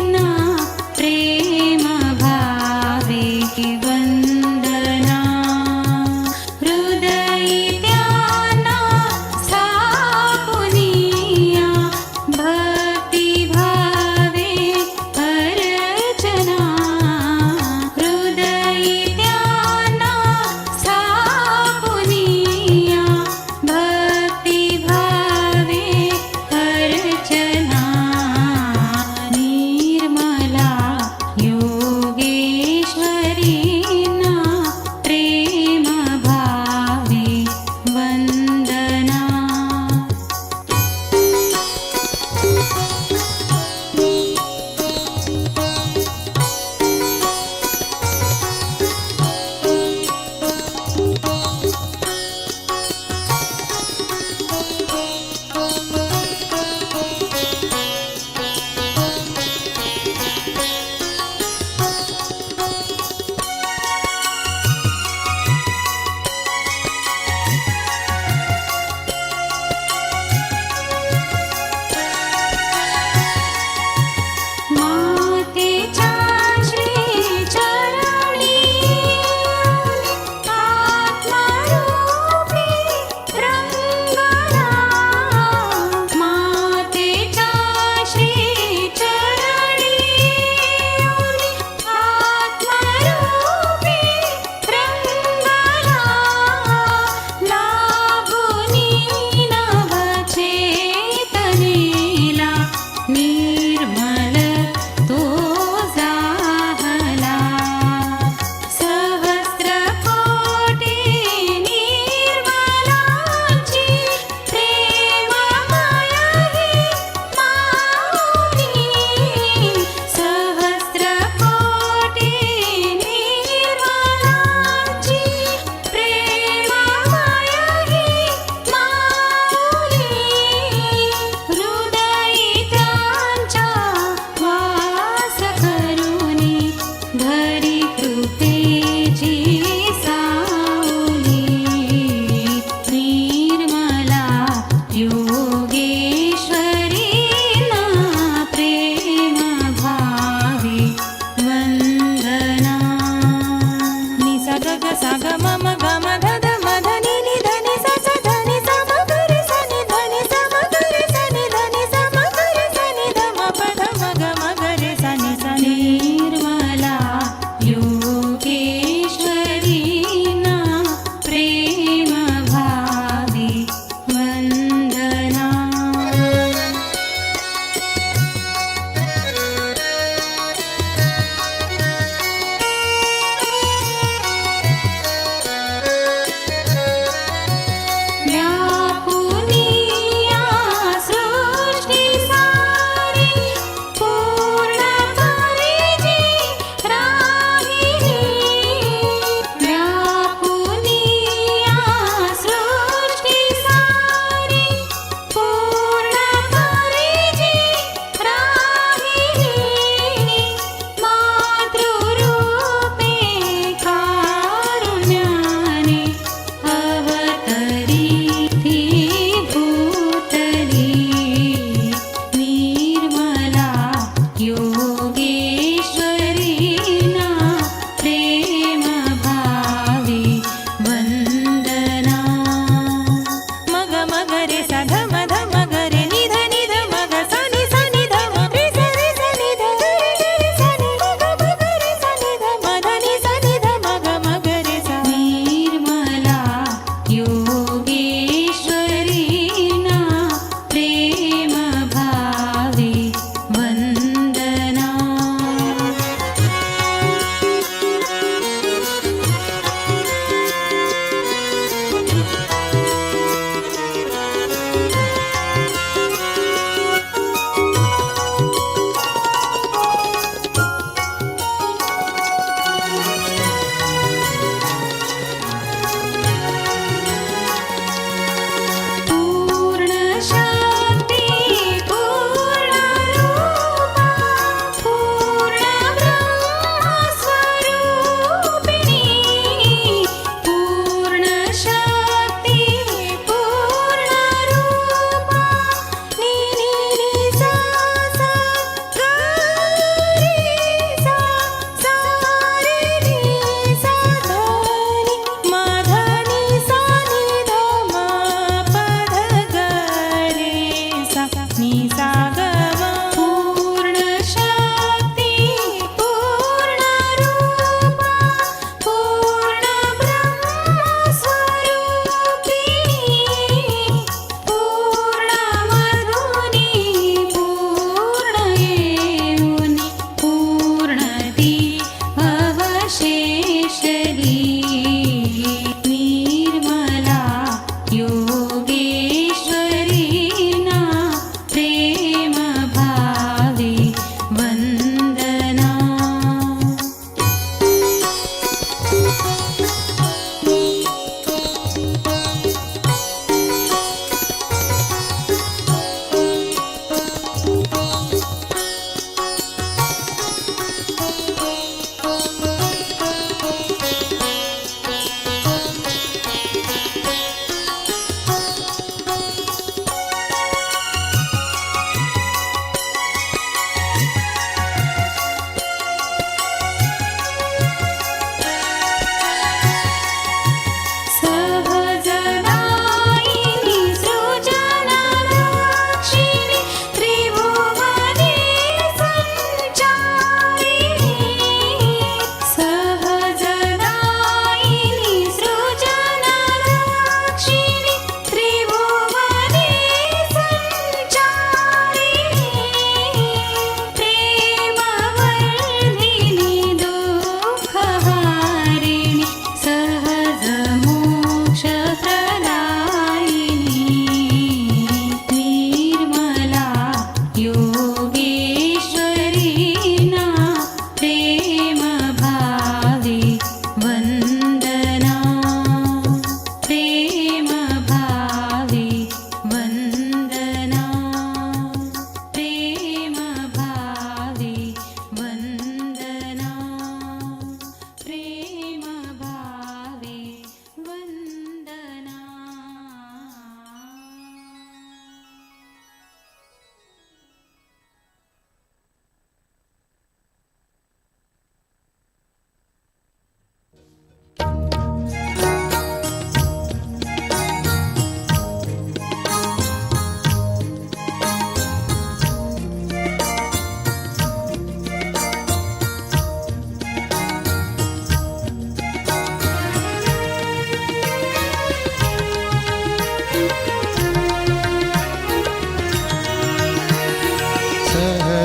ना प्रेम भावे वंदना। हृदय ध्याना स्थापुनिया भक्ति भावे अर्चना।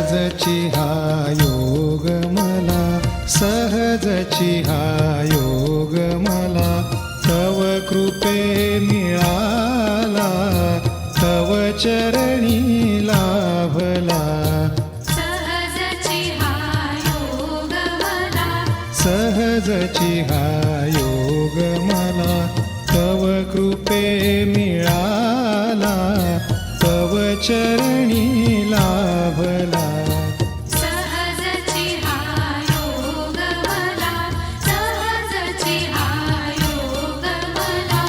सहजची हा योग मला, सहजची हा योग मला, तव कृपे मिळाला, तव चरणी लाभला. सहजची हा योग मला, सहजची हा योग मला, तव कृपे मिळाला, तव चरणी लाभला. सहजची हा योग मला, सहजची हा योग मला.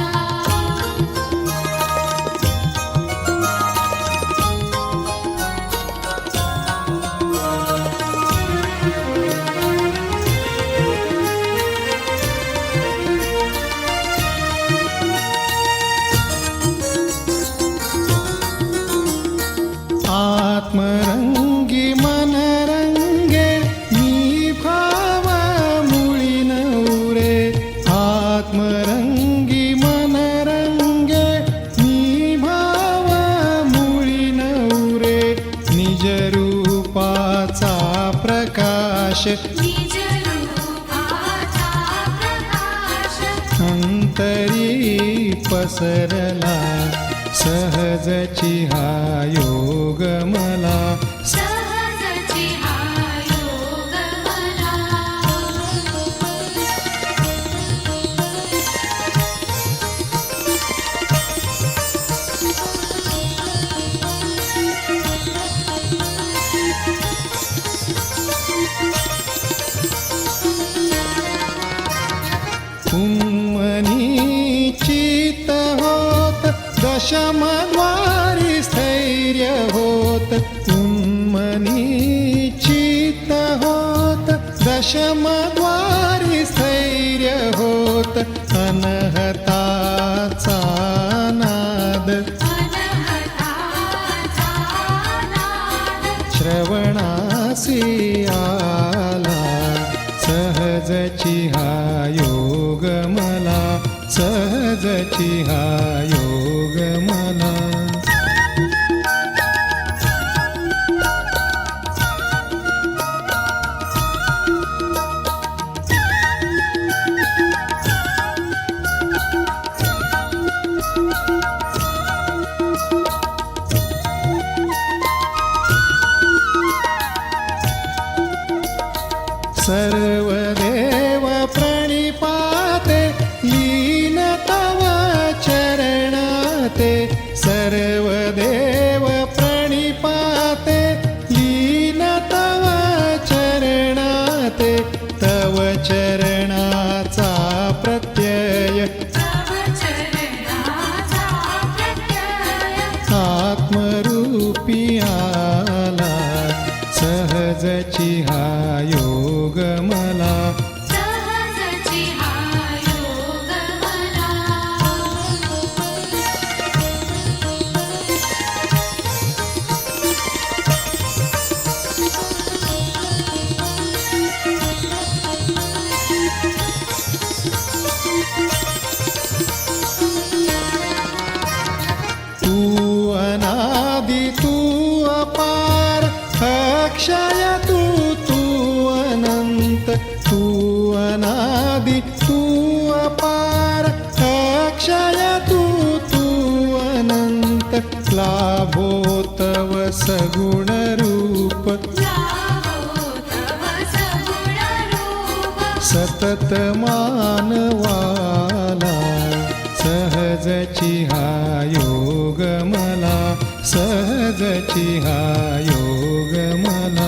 आत्मरंगी मनरंगे मी भाव मुळी नवरे. आत्मरंगी मनरंगे मी भाव मुळी नवरे. निज रूपाचा प्रकाश, निज रूपाचा प्रकाश, अंतरी पसरला. सहजची हा योग मला, सहजची हा योग मला. उन्मनी चित्त होत, दशमद्वारी स्थैर्य होत. उन्मनी चित्त होत, दशमद्वारी स्थैर्य होत. अनहताचा नाद, अनहताचा नाद, श्रवणासी आला. सहजची हा योग मला, सहजची हा योग मला. सर्व देव प्रणिपाते, लीन तव चरणाते. सर्व देव प्रणिपाते, लीन तव चरणाते. तव चरणाचा प्रत्यय, तव चरणाचा प्रत्यय, आत्मरूपी आला. सहजची हा योग मला, सहजची हा योग मला. तू अनादि तू अपार, अक्षय तू तू अनंत. तू अनादि तू अपार, अक्षय तू तू अनंत. लाभो तव सगुण रूप, लाभो तव सगुण रूप, सतत मानवाला. सहजची हा योग मला, सहजची हा योग मला.